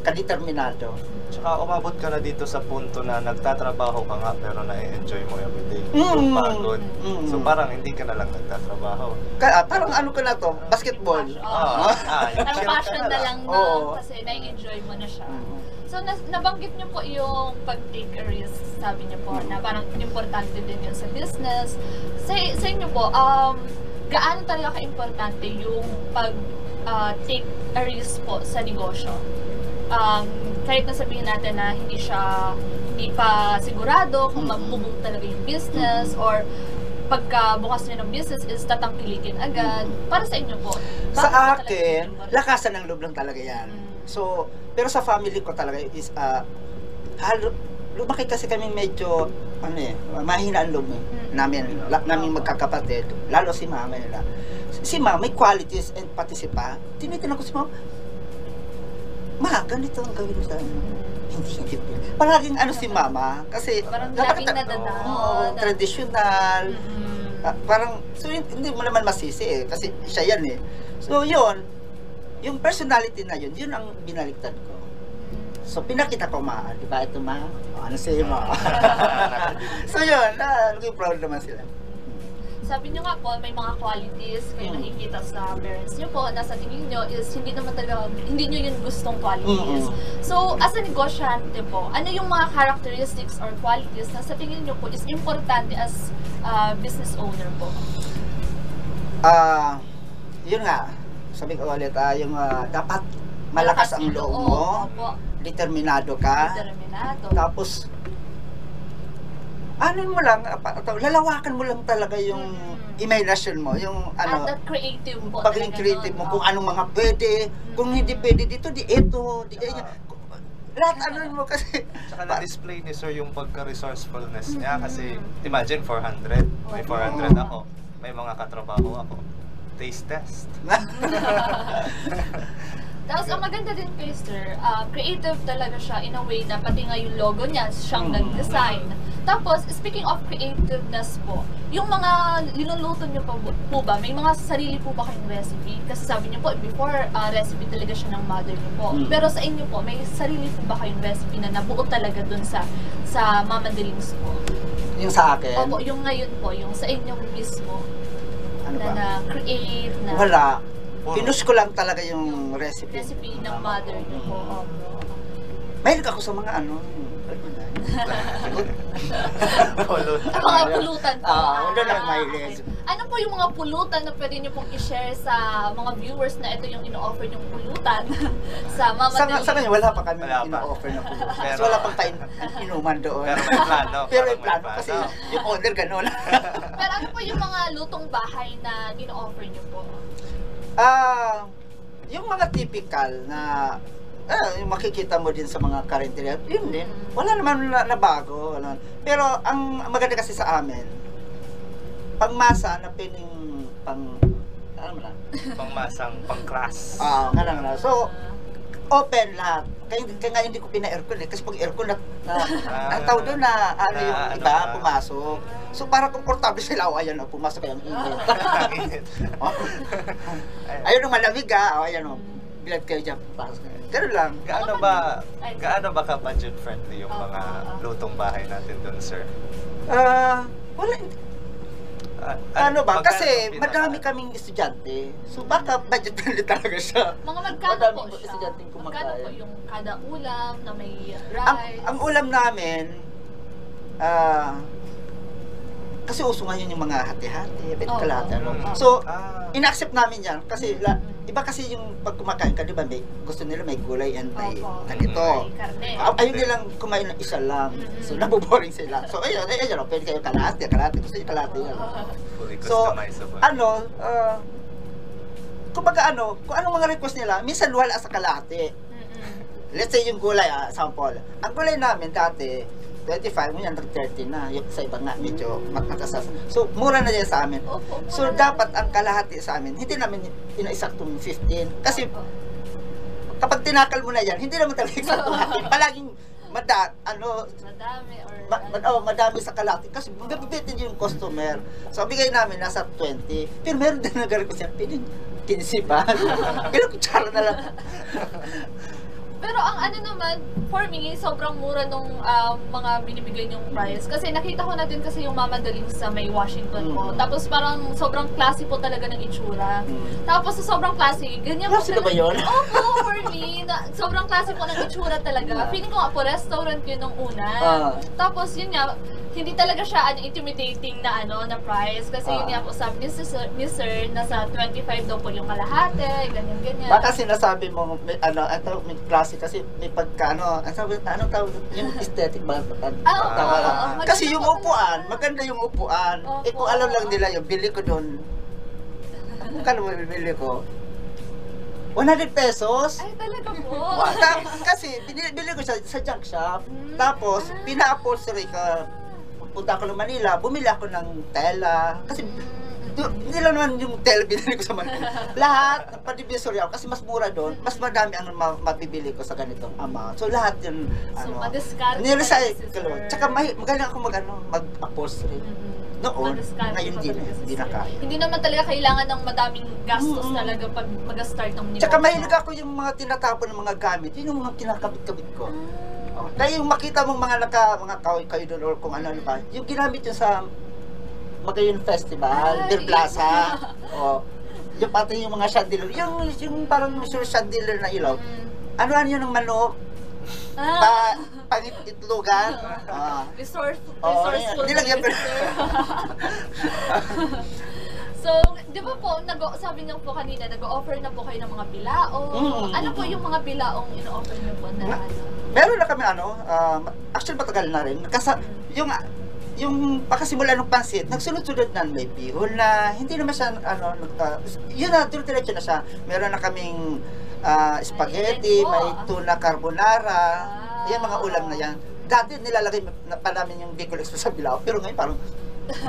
ka-determinado. Tsaka umabot ka na dito sa punto na nagtatrabaho ka nga pero na-enjoy mo everyday. Yung pagod. So parang hindi ka na lang nagtatrabaho. Parang ka na to, basketball. Parang passion na lang kasi na-enjoy mo na siya. So, nabanggit niyo po yung pag-take a risk, sabi niyo po, na parang importante din yun sa business. Sa inyo po, gaano talaga ka-importante yung pag-take a risk po sa negosyo? Kahit na sabihin natin na hindi pa sigurado kung magbuboom talaga yung business, or pagka bukas nyo ng business is tatangkilikin agad. Para sa inyo po? Sa bakit po talaga akin, yung work? lakasan ng loob lang talaga yan. So, pero sa family ko talaga is, lumaki kasi kami medyo, mahina ang loob namin magkakapatid, lalo si mama nila. Si mama, may qualities and pati si pa, tinitingnan ko si mama, ganito ang gawin mo sa ano. Hindi. Palaging si mama, kasi parang laging nadadaan. Traditional. Parang, so hindi mo naman masisi kasi siya yan So yun, yung personality na yun ang binaliktad ko. So pinakita ko di ba ito ano sa'yo So yun, looking proud naman sila. Sabi niyo nga po, may mga qualities kayo nakikita sa parents niyo po, nasa tingin niyo is hindi niyo yun gustong qualities. So, as a negosyante po, ano yung mga characteristics or qualities na sa tingin niyo po is importante as business owner po? Yun nga, sabi ko ulit, yung dapat malakas ang loob mo, determinado ka, tapos mo lang, lalawakan mo lang talaga yung imagination mo, yung At creative po. pagiging creative mo, kung anong mga pwede, kung hindi pwede dito, di ito, di ganyan. Lahat mo kasi. Tsaka na-display ni Sir yung pagka-resourcefulness niya kasi imagine 400, may 400 ako, may mga katrabaho ako. Taste test. Tapos, ang maganda din kay Sir, creative talaga siya in a way na pati nga yung logo niya, siyang nag-design. Tapos, speaking of creativeness po, yung mga linuluto niyo po ba, may mga sarili po ba kayong recipe? Kasi sabi niyo po, before, recipe talaga siya ng mother niyo po. Pero sa inyo po, may sarili po ba kayong recipe na nabuo talaga dun sa Mama Delings po? Yung sa akin? Opo, yung ngayon po, yung sa inyo mismo. Na-create na... Wala. Pinush ko lang talaga yung recipe. Recipe ng mother niyo po. Mahilig ako sa mga mga pulutan po. Wala lang mahilig. Ano po yung mga pulutan na pwede niyo pong i-share sa mga viewers na ito yung ino-offer yung pulutan sa Mama Delings? Sa kanya, wala pa kami ino-offer na pulutan. Kasi wala pang inuman doon. Pero may plano. Pero may plano kasi yung order gano'n. Pero ano po yung mga lutong bahay na ino-offer niyo po? Yung mga typical na yung makikita mo din sa mga karinderya, yun din. Wala naman na bago. Pero ang maganda kasi sa amin, pangmasa na pining pangmasang pang-class. Ganun na. So, open lahat. Kaya nga hindi ko pina-aircon kasi pag aircon nataw doon na yung iba pumasok. So para komportable sila, ayan pumasok kayong init. Ayun ang malamig ayan bilat kayo dyan. Ganun lang. Gaano ba ka-budget friendly yung mga lutong bahay natin doon, Sir? Wala. Kasi madami kaming estudyante. So baka budget friendly talaga siya. Mga magkano po siya? Estudyanteng kumakain. Magkano po yung kada ulam na may rice? Ang ulam namin, kasi uso ngayon yung mga hati-hati, kalahati. So, in-accept namin yan. Kasi, iba kasi yung pag kumakain ka, di ba, gusto nila may gulay and may ganito. Ayun nilang kumain ng isa lang. So, naboboring sila. So, ayun, pwede kayo kalahati. Gusto yung kalahati yan. So, kumbaga kung anong mga request nila, minsan wala sa kalahati. Let's say yung gulay, sample. Ang gulay namin dati, 25, ngayon 30 na. Yung sa iba nga, medyo matasas. So, mura na yan sa amin. So, dapat ang kalahati sa amin, hindi namin inaisaktong 15. Kasi, kapag tinakal mo na yan, hindi naman talaga eksaktong 15. Palaging madami sa kalahati. Kasi, mabibitin yung customer. So, bigay namin nasa 20. Pero meron din nag-request yan, pwede 15 ba? Ilang kutsara na lang. Pero ang naman, for me, sobrang mura nung mga binibigay niyong price. Kasi nakita ko na din kasi yung Mama Delings sa may Washington po. Tapos parang sobrang classy po talaga ng itsura. Tapos sa sobrang classy, ganyan po talaga. Ba yun? Opo, for me. Sobrang classy po ng itsura talaga. Feeling ko nga po, restaurant yun nung una. Tapos yun nga, hindi talaga siya intimidating na na price kasi yun nga po sabi ni sir nasa 25 daw po yung kalahati, ganyan. Baka sinasabi mo may klase kasi may pagka anong tawag yung aesthetic ba? Kasi yung upuan, maganda yung upuan. Kung alam lang nila yung bili ko doon. Kano mo bibili ko? 100 pesos? Ay, talaga po. Kasi binili ko sa junk shop. Tapos, pina-upholstery ka. Punta ako ng Manila, bumili ako ng tela. Kasi, hindi lang naman yung tela binili ko sa Manila. Lahat, nagpa-divisory ako. Kasi mas mura doon. Mas madami ang mabibili ko sa ganitong amount. So, lahat yun, so, ma-discard. Nirecycle. Tsaka, magaling ako mag-upholstery. Noon, ngayon hindi na kaya. Hindi naman talaga kailangan ng madaming gastos talaga pag mag-start ng negosyo. Tsaka mahilig ako yung mga tinatapon ng mga gamit, yun yung mga kinakabit-kabit ko. Kaya yung makita mong mga kayo doon or kung ano ba, yung ginamit yun sa Magayon Festival, Del Plaza, yung pati yung mga chandelier, yung parang chandelier na ilaw, ano yun ng manok, pangititlogan. Resourceful. Nilagyan pa. So, di ba po, sabi niyo po kanina, nag-offer na po kayo ng mga bilao. Ano po yung mga bilaong ino-offer niyo po na Meron na kami actually matagal na rin. Kasi yung pakasimula ng pansit, nagsunod-sunod na may bihon na, hindi naman siya, yun na, diretso na siya. Meron na kaming spaghetti, may tuna carbonara, yan mga ulam na yan. Dati nilalagay pa namin yung Bicol Express sa bilao, pero ngayon parang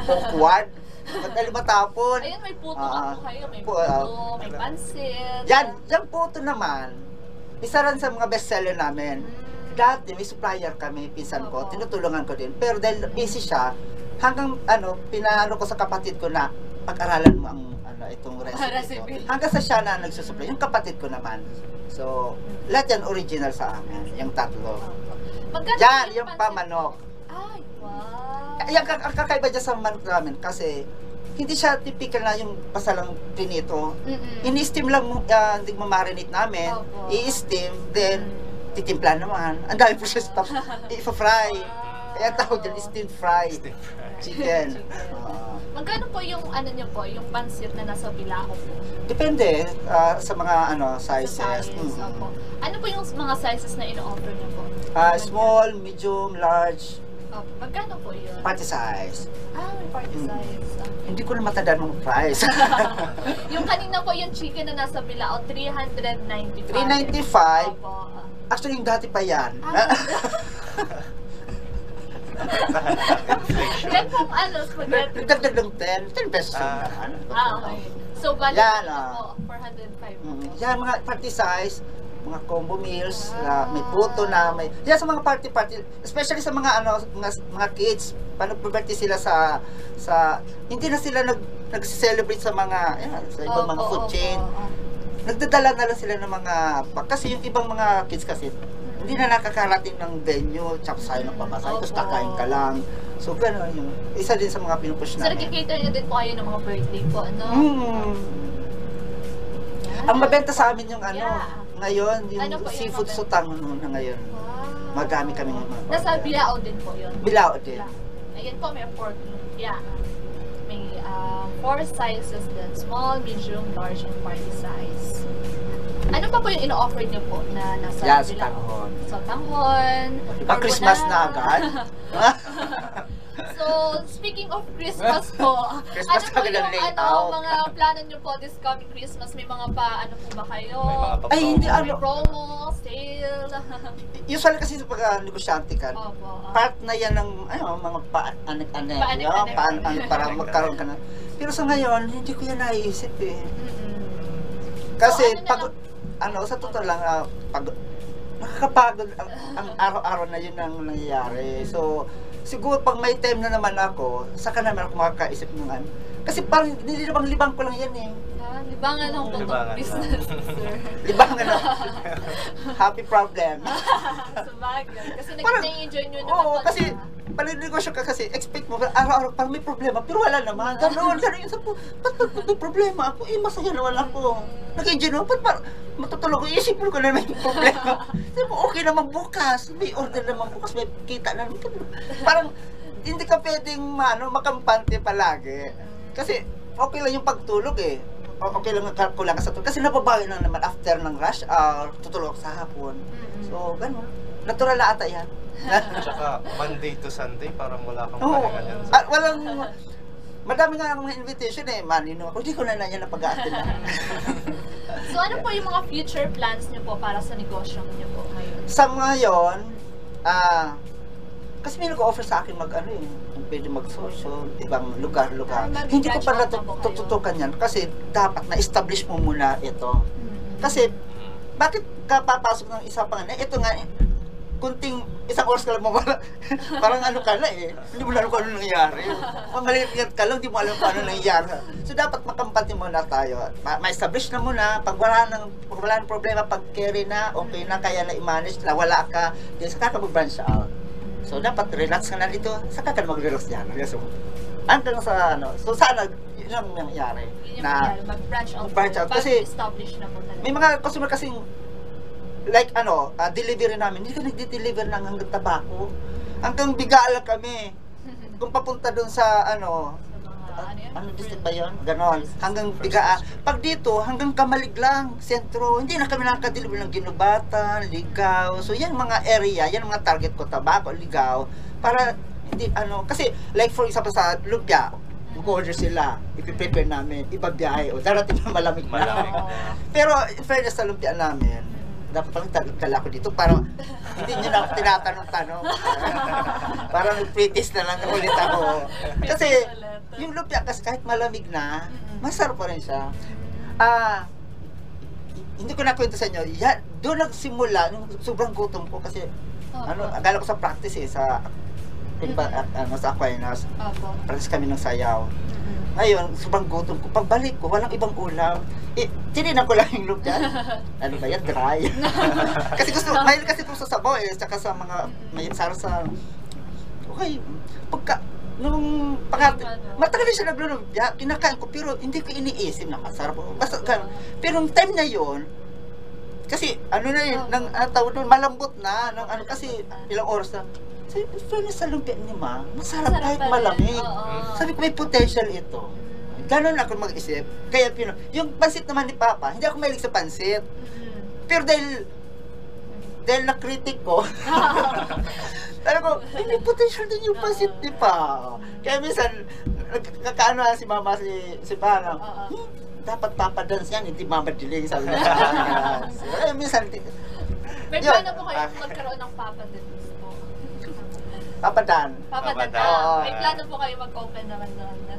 awkward. Madali matapon. Ayun, may puto po kayo, may puto, may pansit. Yung puto naman, isa rin sa mga bestseller namin. Dati may supplier kami, pinsan ko, tinutulungan ko din. Pero dahil busy siya, hanggang pinaano ko sa kapatid ko na pag-aralan mo ang itong recipe. Hanggang sa siya na nagsusupply. Yung kapatid ko naman. So, lahat yan original sa amin. Yung tatlo. Yan, yung pamanok. Ay, wow. Ang kakaiba dyan sa manok namin kasi hindi siya typical na yung pasalang pinito. Ini-steam lang, hindi ma-marinate namin. I-steam, then titimpla naman. Ang dami po siya stuff. I-fry. Kaya tawag dyan, steam fry. Chicken. Magkano po yung niyo po, yung pansit na nasa bilao po? Depende sa mga sizes. Ano po yung mga sizes na ino-offer niyo po? Small, medium, large. Magkano po yun? Party size. May party size. Hindi ko na matandaan ng price. Yung kanina po yung chicken na nasa bilao, 395. 395? Actually, yung dati pa yan. Yan pong spaghetti. Nagdagdag ng 10 pesos naman. Okay. So, balik po, 405. Yan, mga party size, mga combo meals, may puto na, yan sa mga party, especially sa mga mga kids, paano puberty sila sa hindi na sila nag-celebrate sa mga, sa ibang mga food chain. Nagdadala na lang sila ng mga, kasi yung ibang mga kids kasi, hindi na nakakarating ng venue, tsaka sa'yo ng pamasahe, tapos kakain ka lang. So, gano'n yung isa din sa mga pinupush namin. So, nag-cater na din po kayo ng mga birthday po, ano? Ang mabenta sa amin yung ngayon, yung seafood sutang na ngayon. Madami kami ng nasa bilao din po yun? Bilao din. Ayan po, may pork. May 4 sizes din. Small, medium, large, and party size. Ano pa po yung ino-offer niyo po na nasa tanghon. So, tanghon. Christmas na agad. So, speaking of Christmas po, Christmas ano po yung mga plano niyo po this coming Christmas? May mga ano po ba kayo? May hindi may promo, sale. Usually kasi sa pag-negosyante ka, part na yan ng mga paanek-anek, para magkaroon ka na. Pero sa ngayon, hindi ko yan naisip eh. Kasi sa totoo lang, nakakapagod ang araw-araw na yun ang nangyayari. So, siguro pag may time na naman ako, saka naman ako makakaisip ng kasi parang nililibang-libang ko lang yan eh. Libangan lang po itong business, sir. Libangan lang. Happy problem. Sabagay. Kasi nag-enjoy nyo naman. Oo, kasi paninegosyo ka kasi, expect mo, araw-araw parang may problema, pero wala naman. Ganoon yun sa po, ba't may problema ako? Masaya naman ako. Nag-enjoy naman, ba't matutulog ko, isipin ko na may problema. Sabi mo, okay naman bukas, may order naman bukas, may kita naman. Parang, hindi ka pwedeng makampante palagi. Kasi okay lang yung pagtulog eh. Okay lang kulang ka sa tulog. Kasi nababawi lang naman after ng rush hour, tutulog sa hapon. So, ganun. Natural na ata yan. Tsaka Monday to Sunday, parang wala kang Oo. pahinga niyan. Walang, madami nga mga invitation eh, manino. Hindi ko na yan na pag-a-attend. So ano po yung mga future plans niyo po para sa negosyo niyo po ngayon? Sa ngayon, kasi may nag-offer sa akin pwede mag-social, ibang lugar-lugar. Hindi ko pa natututukan yan kasi dapat na-establish mo muna ito. Kasi, bakit ka papasok ng isa pa nga? Ito nga, kunting isang oras ka lang mawala. Parang ka na eh. Hindi mo alam kung ano nangyari. Maliit ka lang, hindi mo alam kung ano nangyari. So, dapat makampante muna tayo. Ma-establish na muna. Pag wala ng problema, pag carry na, okay na, kaya na i-manage na, wala ka, then saka ka mag-branch out. So, dapat relax ka na dito, saka ka na mag-relax dyan. So, hanggang sa so sana, yun ang nangyari. Yun yung nangyari, mag-branch out. Mag-branch out. Kasi, establish na po talaga. may mga customer kasing, like delivery namin, hindi ka nagde-deliver ng hanggang tabako. Hanggang bigala kami. Kung papunta doon sa district ba yun? Ganon. Hanggang bigaa. Pag dito, hanggang Kamalig lang, sentro. Hindi na kami nakakadeliver ng Ginubatan, Ligaw. So yan mga area, yan mga target ko, tabako, Ligaw. Para, hindi, kasi like for example sa Lumpia, mag-order sila, ipiprepare namin, ibabiyahe, o darating na malamig na. Pero in fairness sa Lumpia namin, dapat pang tala ko dito para hindi nyo na ako tinatanong-tanong. Parang nag-pretest na lang ulit ako. Kasi yung lumpia kasi kahit malamig na, masarap pa rin siya. Hindi ko nakwento sa inyo, doon nagsimula, nung sobrang gutom ko kasi akala ko sa practice sa sa Aquinas, practice kami ng sayaw. Ngayon, sobrang gutom ko. Pagbalik ko, walang ibang ulam. Tininan ko lang yung lumpia. Ano ba yan? Dry. Kasi mahilig kasi ko sa sabaw tsaka sa mga may sarsa. Okay. Matagal na siya naglulumpia, kinakain ko, pero hindi ko iniisip na masarap. Basta, pero yung time na yon, kasi tawag doon, malambot na, kasi ilang oras na. Sabi ko, sa lumpia ni Ma, masarap kahit malamig. Sabi ko, may potential ito. Ganon ako mag-isip. Kaya, yung pansit naman ni Papa, hindi ako mahilig sa pansit. Pero dahil na-critic ko, sabi ko, may potential din yung pansit ni Pa. Kaya minsan, nagkakaano si Mama, si Pa, dapat papadance yan, hindi mamadiling, sabi niya. Kaya minsan, may plano po kayo magkaroon ng papadance? Papadan. May plano po kayo mag-open naman doon na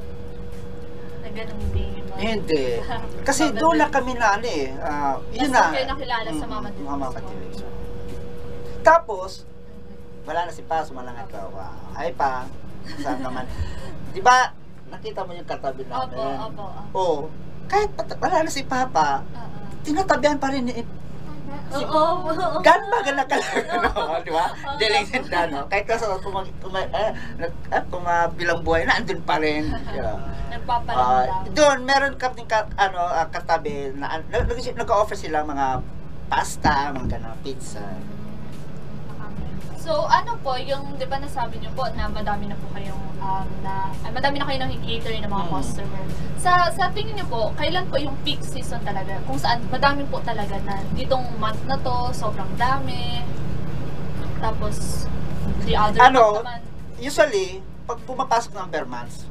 ganun din. Hindi. Kasi doon na kami yun na. Kayo nakilala sa Mama Delivery. Tapos, wala na si Pa, sumalangat ka. Ay Pa, saan ka man. Di ba, nakita mo yung katabi namin? Opo. Kahit wala na si Papa, tinatabihan pa rin Ganbaga na kalaga, di ba? Delayed na, kahit kasi kung bilang buhay na, andun pa rin. Nagpaparamdam. Doon, meron kaming katabi na nag-offer sila mga pasta, mga pizza. So, ano po, yung, di ba nasabi niyo po na madami na po kayong, madami na kayo nang-cater ng mga customer. Sa tingin niyo po, kailan po yung peak season talaga? Kung saan, madami po talaga na, ditong month na to, sobrang dami. Tapos, the other month naman. Usually, pag pumapasok ng per months,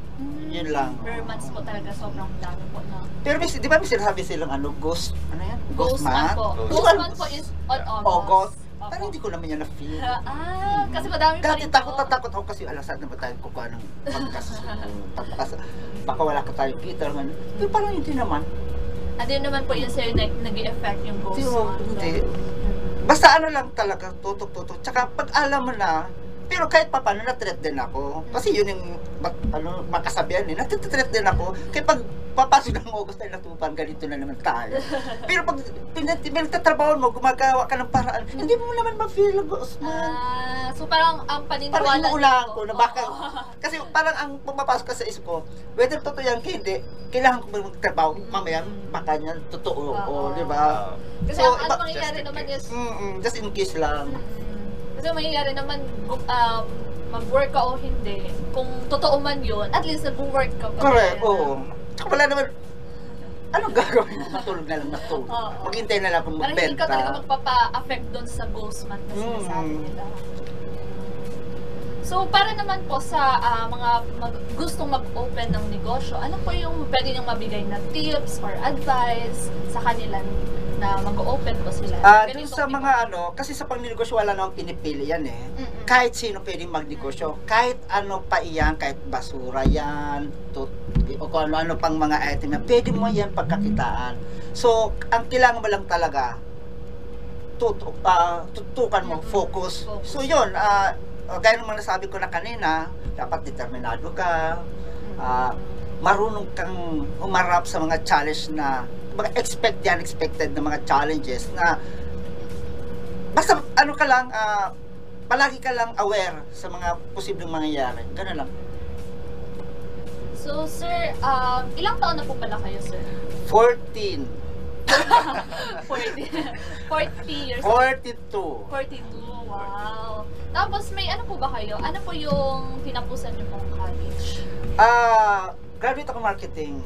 yun lang. Per months po talaga, sobrang dami po na. Pero di ba may sinasabi silang ghost, Ghost month? Ghost month po is on August. Pero hindi ko naman yan na-feel. Kasi madami pa rin dati takot ako kasi alasad na ba tayo kukuha ng pagkas. Baka wala ka tayong kita. Pero parang hindi naman. Hindi naman po yun sa'yo nag-i-effect yung ghost month. Hindi. Basta lang talaga, tutok. Tsaka pag alam mo na, pero kahit pa paano, na-treat din ako. Kasi yun yung makasabihan na-treat din ako. Kaya pag papasok ng August ay natupan, ganito na naman tayo. Pero pag pinagtatrabaho mo, gumagawa ka ng paraan, hindi mo naman ma-feel ang ghost man. So parang ang paniniwala parang inuunahan ko na baka, kasi parang ang pumapasok ka sa isip ko, whether totoo yan, hindi, kailangan ko magtrabaho, mamaya, baka yan, totoo, di ba? Kasi ang mangyayari naman is, just in case lang. Kasi mangyayari naman, mag-work ka o hindi, kung totoo man yun, at least nag-work ka pa. Correct, oo. Tsaka wala naman, anong gagawin mo? Matulog na lang, matulog. Oo. Maghintay na lang kung Parang hindi ka talaga magbenta. magpapa-affect doon sa goals man na sinasabi nila. So, para naman po sa mga gustong mag-open ng negosyo, ano po yung pwede niyong mabigay na tips or advice sa kanila na mag-open po sila? Dun sa mga kasi sa pangnegosyo wala namang pinipili yan eh. Kahit sino pwedeng magnegosyo. Kahit ano pa iyan, kahit basura yan, o kung ano-ano pang mga item yan, pwede mo yan pagkakitaan. So, ang kailangan mo lang talaga, tutukan mo, focus. So, yun, gaya naman nasabi ko na kanina, dapat determinado ka, marunong kang humarap sa mga challenge na mga unexpected na mga challenges na basta ka lang, palagi ka lang aware sa mga posibleng mangyayari. Ganun lang. So, sir, ilang taon na po pala kayo, sir? 14. 40 years old. 42. 42, wow. Tapos may ano po ba kayo? Ano po yung tinapusan niyo pong college? Graduate ako marketing.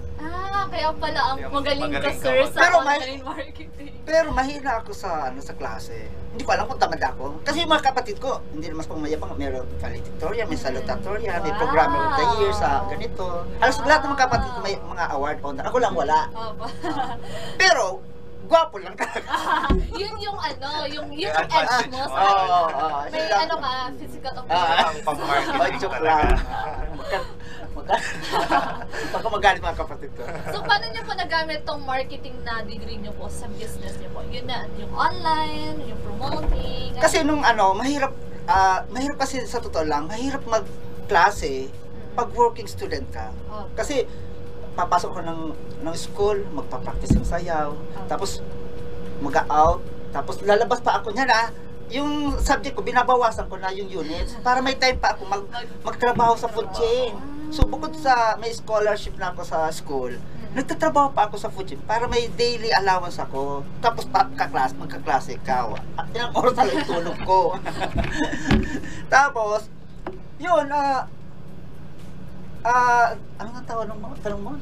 Kaya pala ang magaling ka, magaling ka sir, sa Pero online marketing. Pero mahina ako sa sa klase. Hindi ko alam kung tamad ako. Kasi yung mga kapatid ko, hindi naman pang mayabang, meron valedictorian, may salutatorian, may programmer of the year sa ganito. Halos lahat ng mga kapatid ko may mga award honor. Ako lang wala. Opo. Pero gwapo lang talaga. Yun yung yung Yung edge advantage mo mo. sa may yun lang. physical Ah, appearance. Ang pang-marketing joke talaga. lang. Baka magalit mga kapatid ko. So, paano niyo po nagamit tong marketing na degree niyo po sa business niyo po? Yun na, yung online, yung promoting. Kasi nung mahirap kasi sa totoo lang, mahirap magklase pag working student ka. Kasi papasok ko ng school, magpa-practice ng sayaw, tapos mag-out, tapos lalabas pa ako niyan yung subject ko, binabawasan ko na yung units para may time pa ako magtrabaho sa food chain. So bukod sa may scholarship na ako sa school, nagtatrabaho pa ako sa food chain para may daily allowance ako. Tapos magkaklase ka. Ilang oras na lang yung tulog ko. Tapos, yun, ano nga tawag ng mga tanong mo?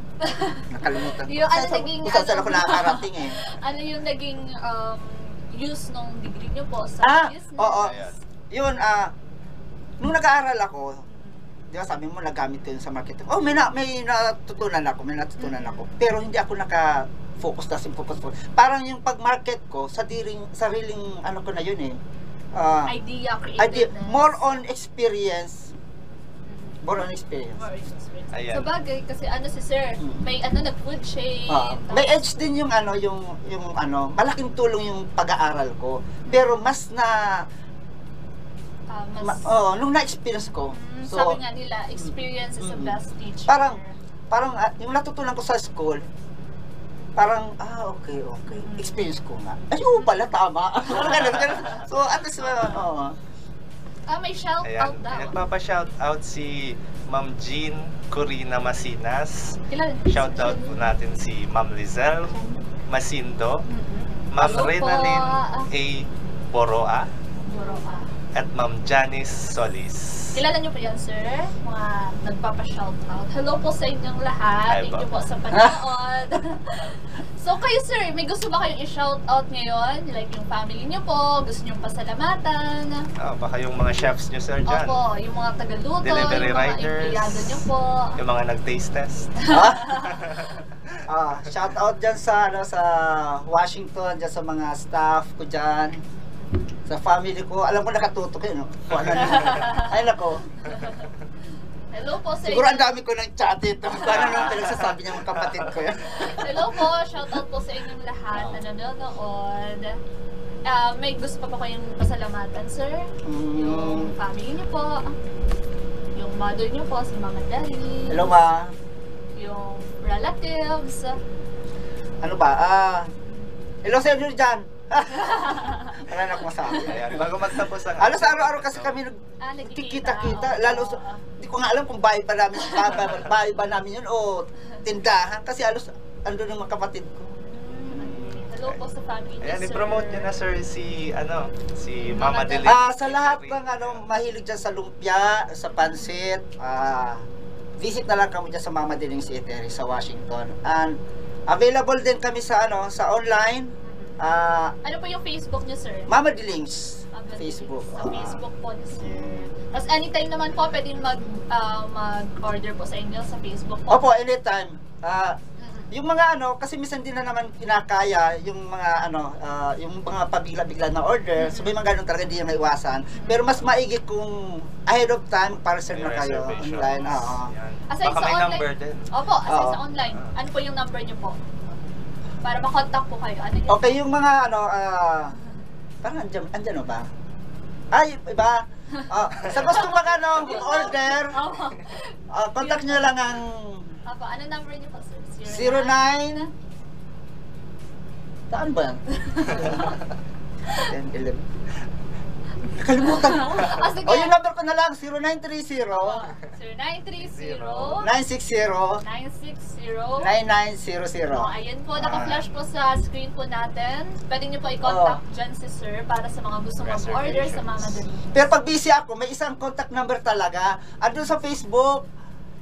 Nakalimutan. Yung ano naging, Kung saan ako nakakarating eh. Ano yung naging use nung degree nyo po sa business? Oo. Yun, nung nag-aaral ako, di ba sabi mo, nagamit ko yun sa marketing. May natutunan ako. Pero hindi ako naka-focus na focus. Parang yung pag-market ko, sariling ano ko na yun eh. Idea, creativeness. More on experience. More on experience. Ayan. Sa bagay, kasi si sir, may nag-food chain. May edge din yung malaking tulong yung pag-aaral ko. Pero mas na nung na-experience ko. Sabi nga nila, experience is the best teacher. Parang yung natutunan ko sa school, parang, okay. Experience ko nga. Ay, pala, tama. Ganun. So, at least, may shout out daw. Nagpapa-shout out si Ma'am Jean Corina Masinas. Kilala. Shout out po natin si Ma'am Lizelle Masindo, Ma'am Hello po. Renalyn A. Boroa, Boroa. at Ma'am Janice Solis. Kilala niyo po yan, sir? Mga nagpapa-shoutout. Hello po sa inyong lahat. Hi, Thank you po. po sa panood. So, kayo, sir, may gusto ba kayong i-shoutout ngayon? Like yung family niyo po, gusto niyo pasalamatan? Baka yung mga chefs nyo, sir, dyan. Opo, yung mga tagaluto, Delivery yung mga riders. empleyado niyo po. Yung mga nag-taste test. shout out dyan sa Washington, dyan sa mga staff ko dyan. Sa family ko, alam ko nakatutok yun. Ay nako. Hello po sa Siguro ang dami ko ng chat ito. Paano nung pinagsasabi niya mga kapatid ko yan? Hello po, shoutout po sa inyong lahat na nanonood. May gusto pa ba kayong pasalamatan, sir? Yung family niyo po, yung mother niyo po, si Mama Daddy. Hello ma. Yung relatives. Ano ba? Hello sa inyo dyan. Wala na akong masabi. Ayan, bago magtapos ang... Alos araw-araw kasi kami Nagkikita. nagkikita-kita. Lalo sa, hindi ko nga alam kung bahay ba namin yun o tindahan. Kasi alos andun ng mga kapatid ko. Hello po sa family niyo, Ayan, sir. i-promote niyo na, sir, si Mama Mama Delis. Sa lahat ng mahilig dyan sa lumpia, sa pansit, visit na lang kami dyan sa Mama Delings Eatery sa Washington. And available din kami sa sa online. Ano po yung Facebook niyo, sir? Mama Delings Facebook. Sa Facebook po ni sir. Tapos anytime naman po, pwedeng mag-order po sa inyo sa Facebook po. Opo, anytime. Yung mga kasi minsan din na naman kinakaya yung mga yung mga pabigla-bigla na order. So may mga ganun talaga hindi yung maiwasan. Pero mas maigi kung ahead of time parcel na kayo online. Aside Baka sa may online. number din. Opo, aside sa online. Ano po yung number niyo po? Para makontak po kayo. Ano yun? Okay, yung mga parang andyan ba? Ay, iba. Sa gusto mga order, contact nyo lang ang Opo, ano number niyo po, sir? 09. Saan ba yan? 10, 11. Nakalimutan ko. Sige. Yung number ko na lang, 0930 0930 960 960 9900. Ayan po, naka-flash po sa screen po natin. Pwede niyo po i-contact dyan si sir para sa mga gusto mag-order sa Mama Delings. Pero pag busy ako, may isang contact number talaga. Andun sa Facebook,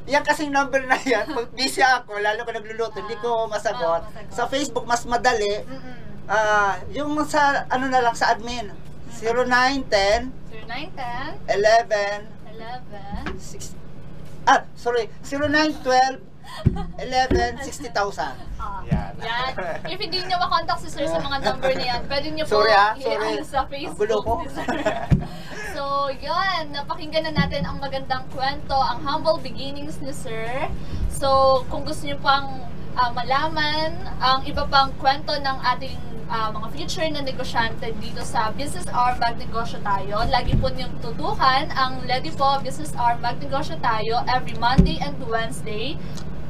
yan kasing number na yan. Pag busy ako, lalo ko nagluluto, hindi ko masagot. Sa Facebook, mas madali. Yung sa, na lang, sa admin. 0910 0910 11 11 6 0912 11 60,000. Yan. Yan. If hindi niyo makontak si sir sa mga number na yan, pwede niyo po Sorry. i-ano sa Gulo ko. Facebook ni sir. So, yun. Napakinggan na natin ang magandang kwento, ang humble beginnings ni sir. So, kung gusto niyo pang malaman ang iba pang kwento ng ating mga future na negosyante dito sa Business Hour Magnegosyo Tayo, lagi po niyong tutukan ang Lady Po Business Hour Magnegosyo Tayo every Monday and Wednesday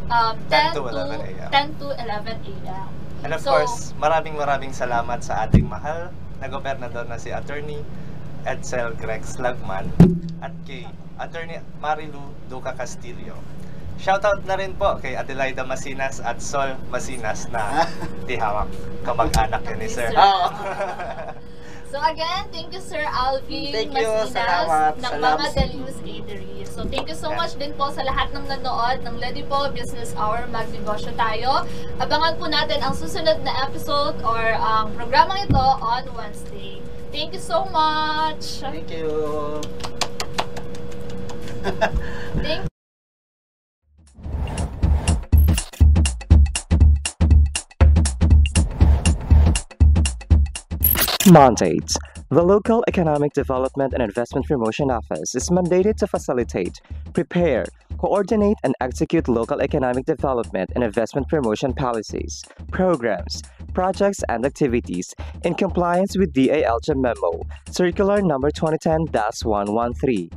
10 to 11 a.m. And of course, maraming salamat sa ating mahal na gobernador na si Attorney Edsel Grex Lagman at kay Attorney Marilu Duca Castillo. Shoutout na rin po kay Adelaida Masinas at Sol Masinas na tihawak kamag-anak ni Sir. So again, thank you Sir Alvin Masinas ng Mama Delings Eatery. So thank you so much din po sa lahat ng nanood ng Lady Po Business Hour Magnegosyo Tayo. Abangan po natin ang susunod na episode or ang programang ito on Wednesday. Thank you so much! Thank you! Thank you! Mandates. The Local Economic Development and Investment Promotion Office is mandated to facilitate, prepare, coordinate, and execute local economic development and investment promotion policies, programs, projects, and activities in compliance with DALJ Memo, Circular Number 2010-113.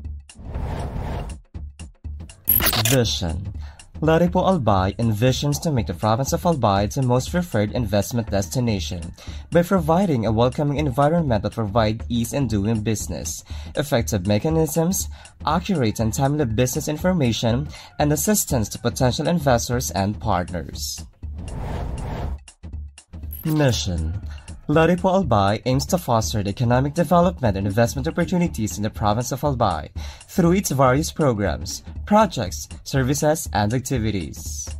Vision. Lady Po Albay envisions to make the province of Albay the most preferred investment destination by providing a welcoming environment that provides ease in doing business, effective mechanisms, accurate and timely business information, and assistance to potential investors and partners. Mission. Lady Po Albay aims to foster the economic development and investment opportunities in the province of Albay through its various programs, projects, services, and activities.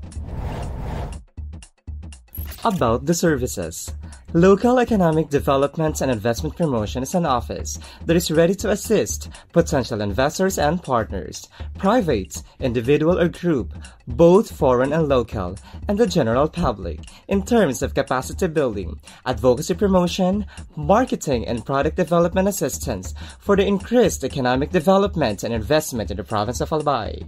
About the services. Local Economic Development and Investment Promotion is an office that is ready to assist potential investors and partners, private, individual or group, both foreign and local, and the general public, in terms of capacity building, advocacy promotion, marketing and product development assistance for the increased economic development and investment in the province of Albay.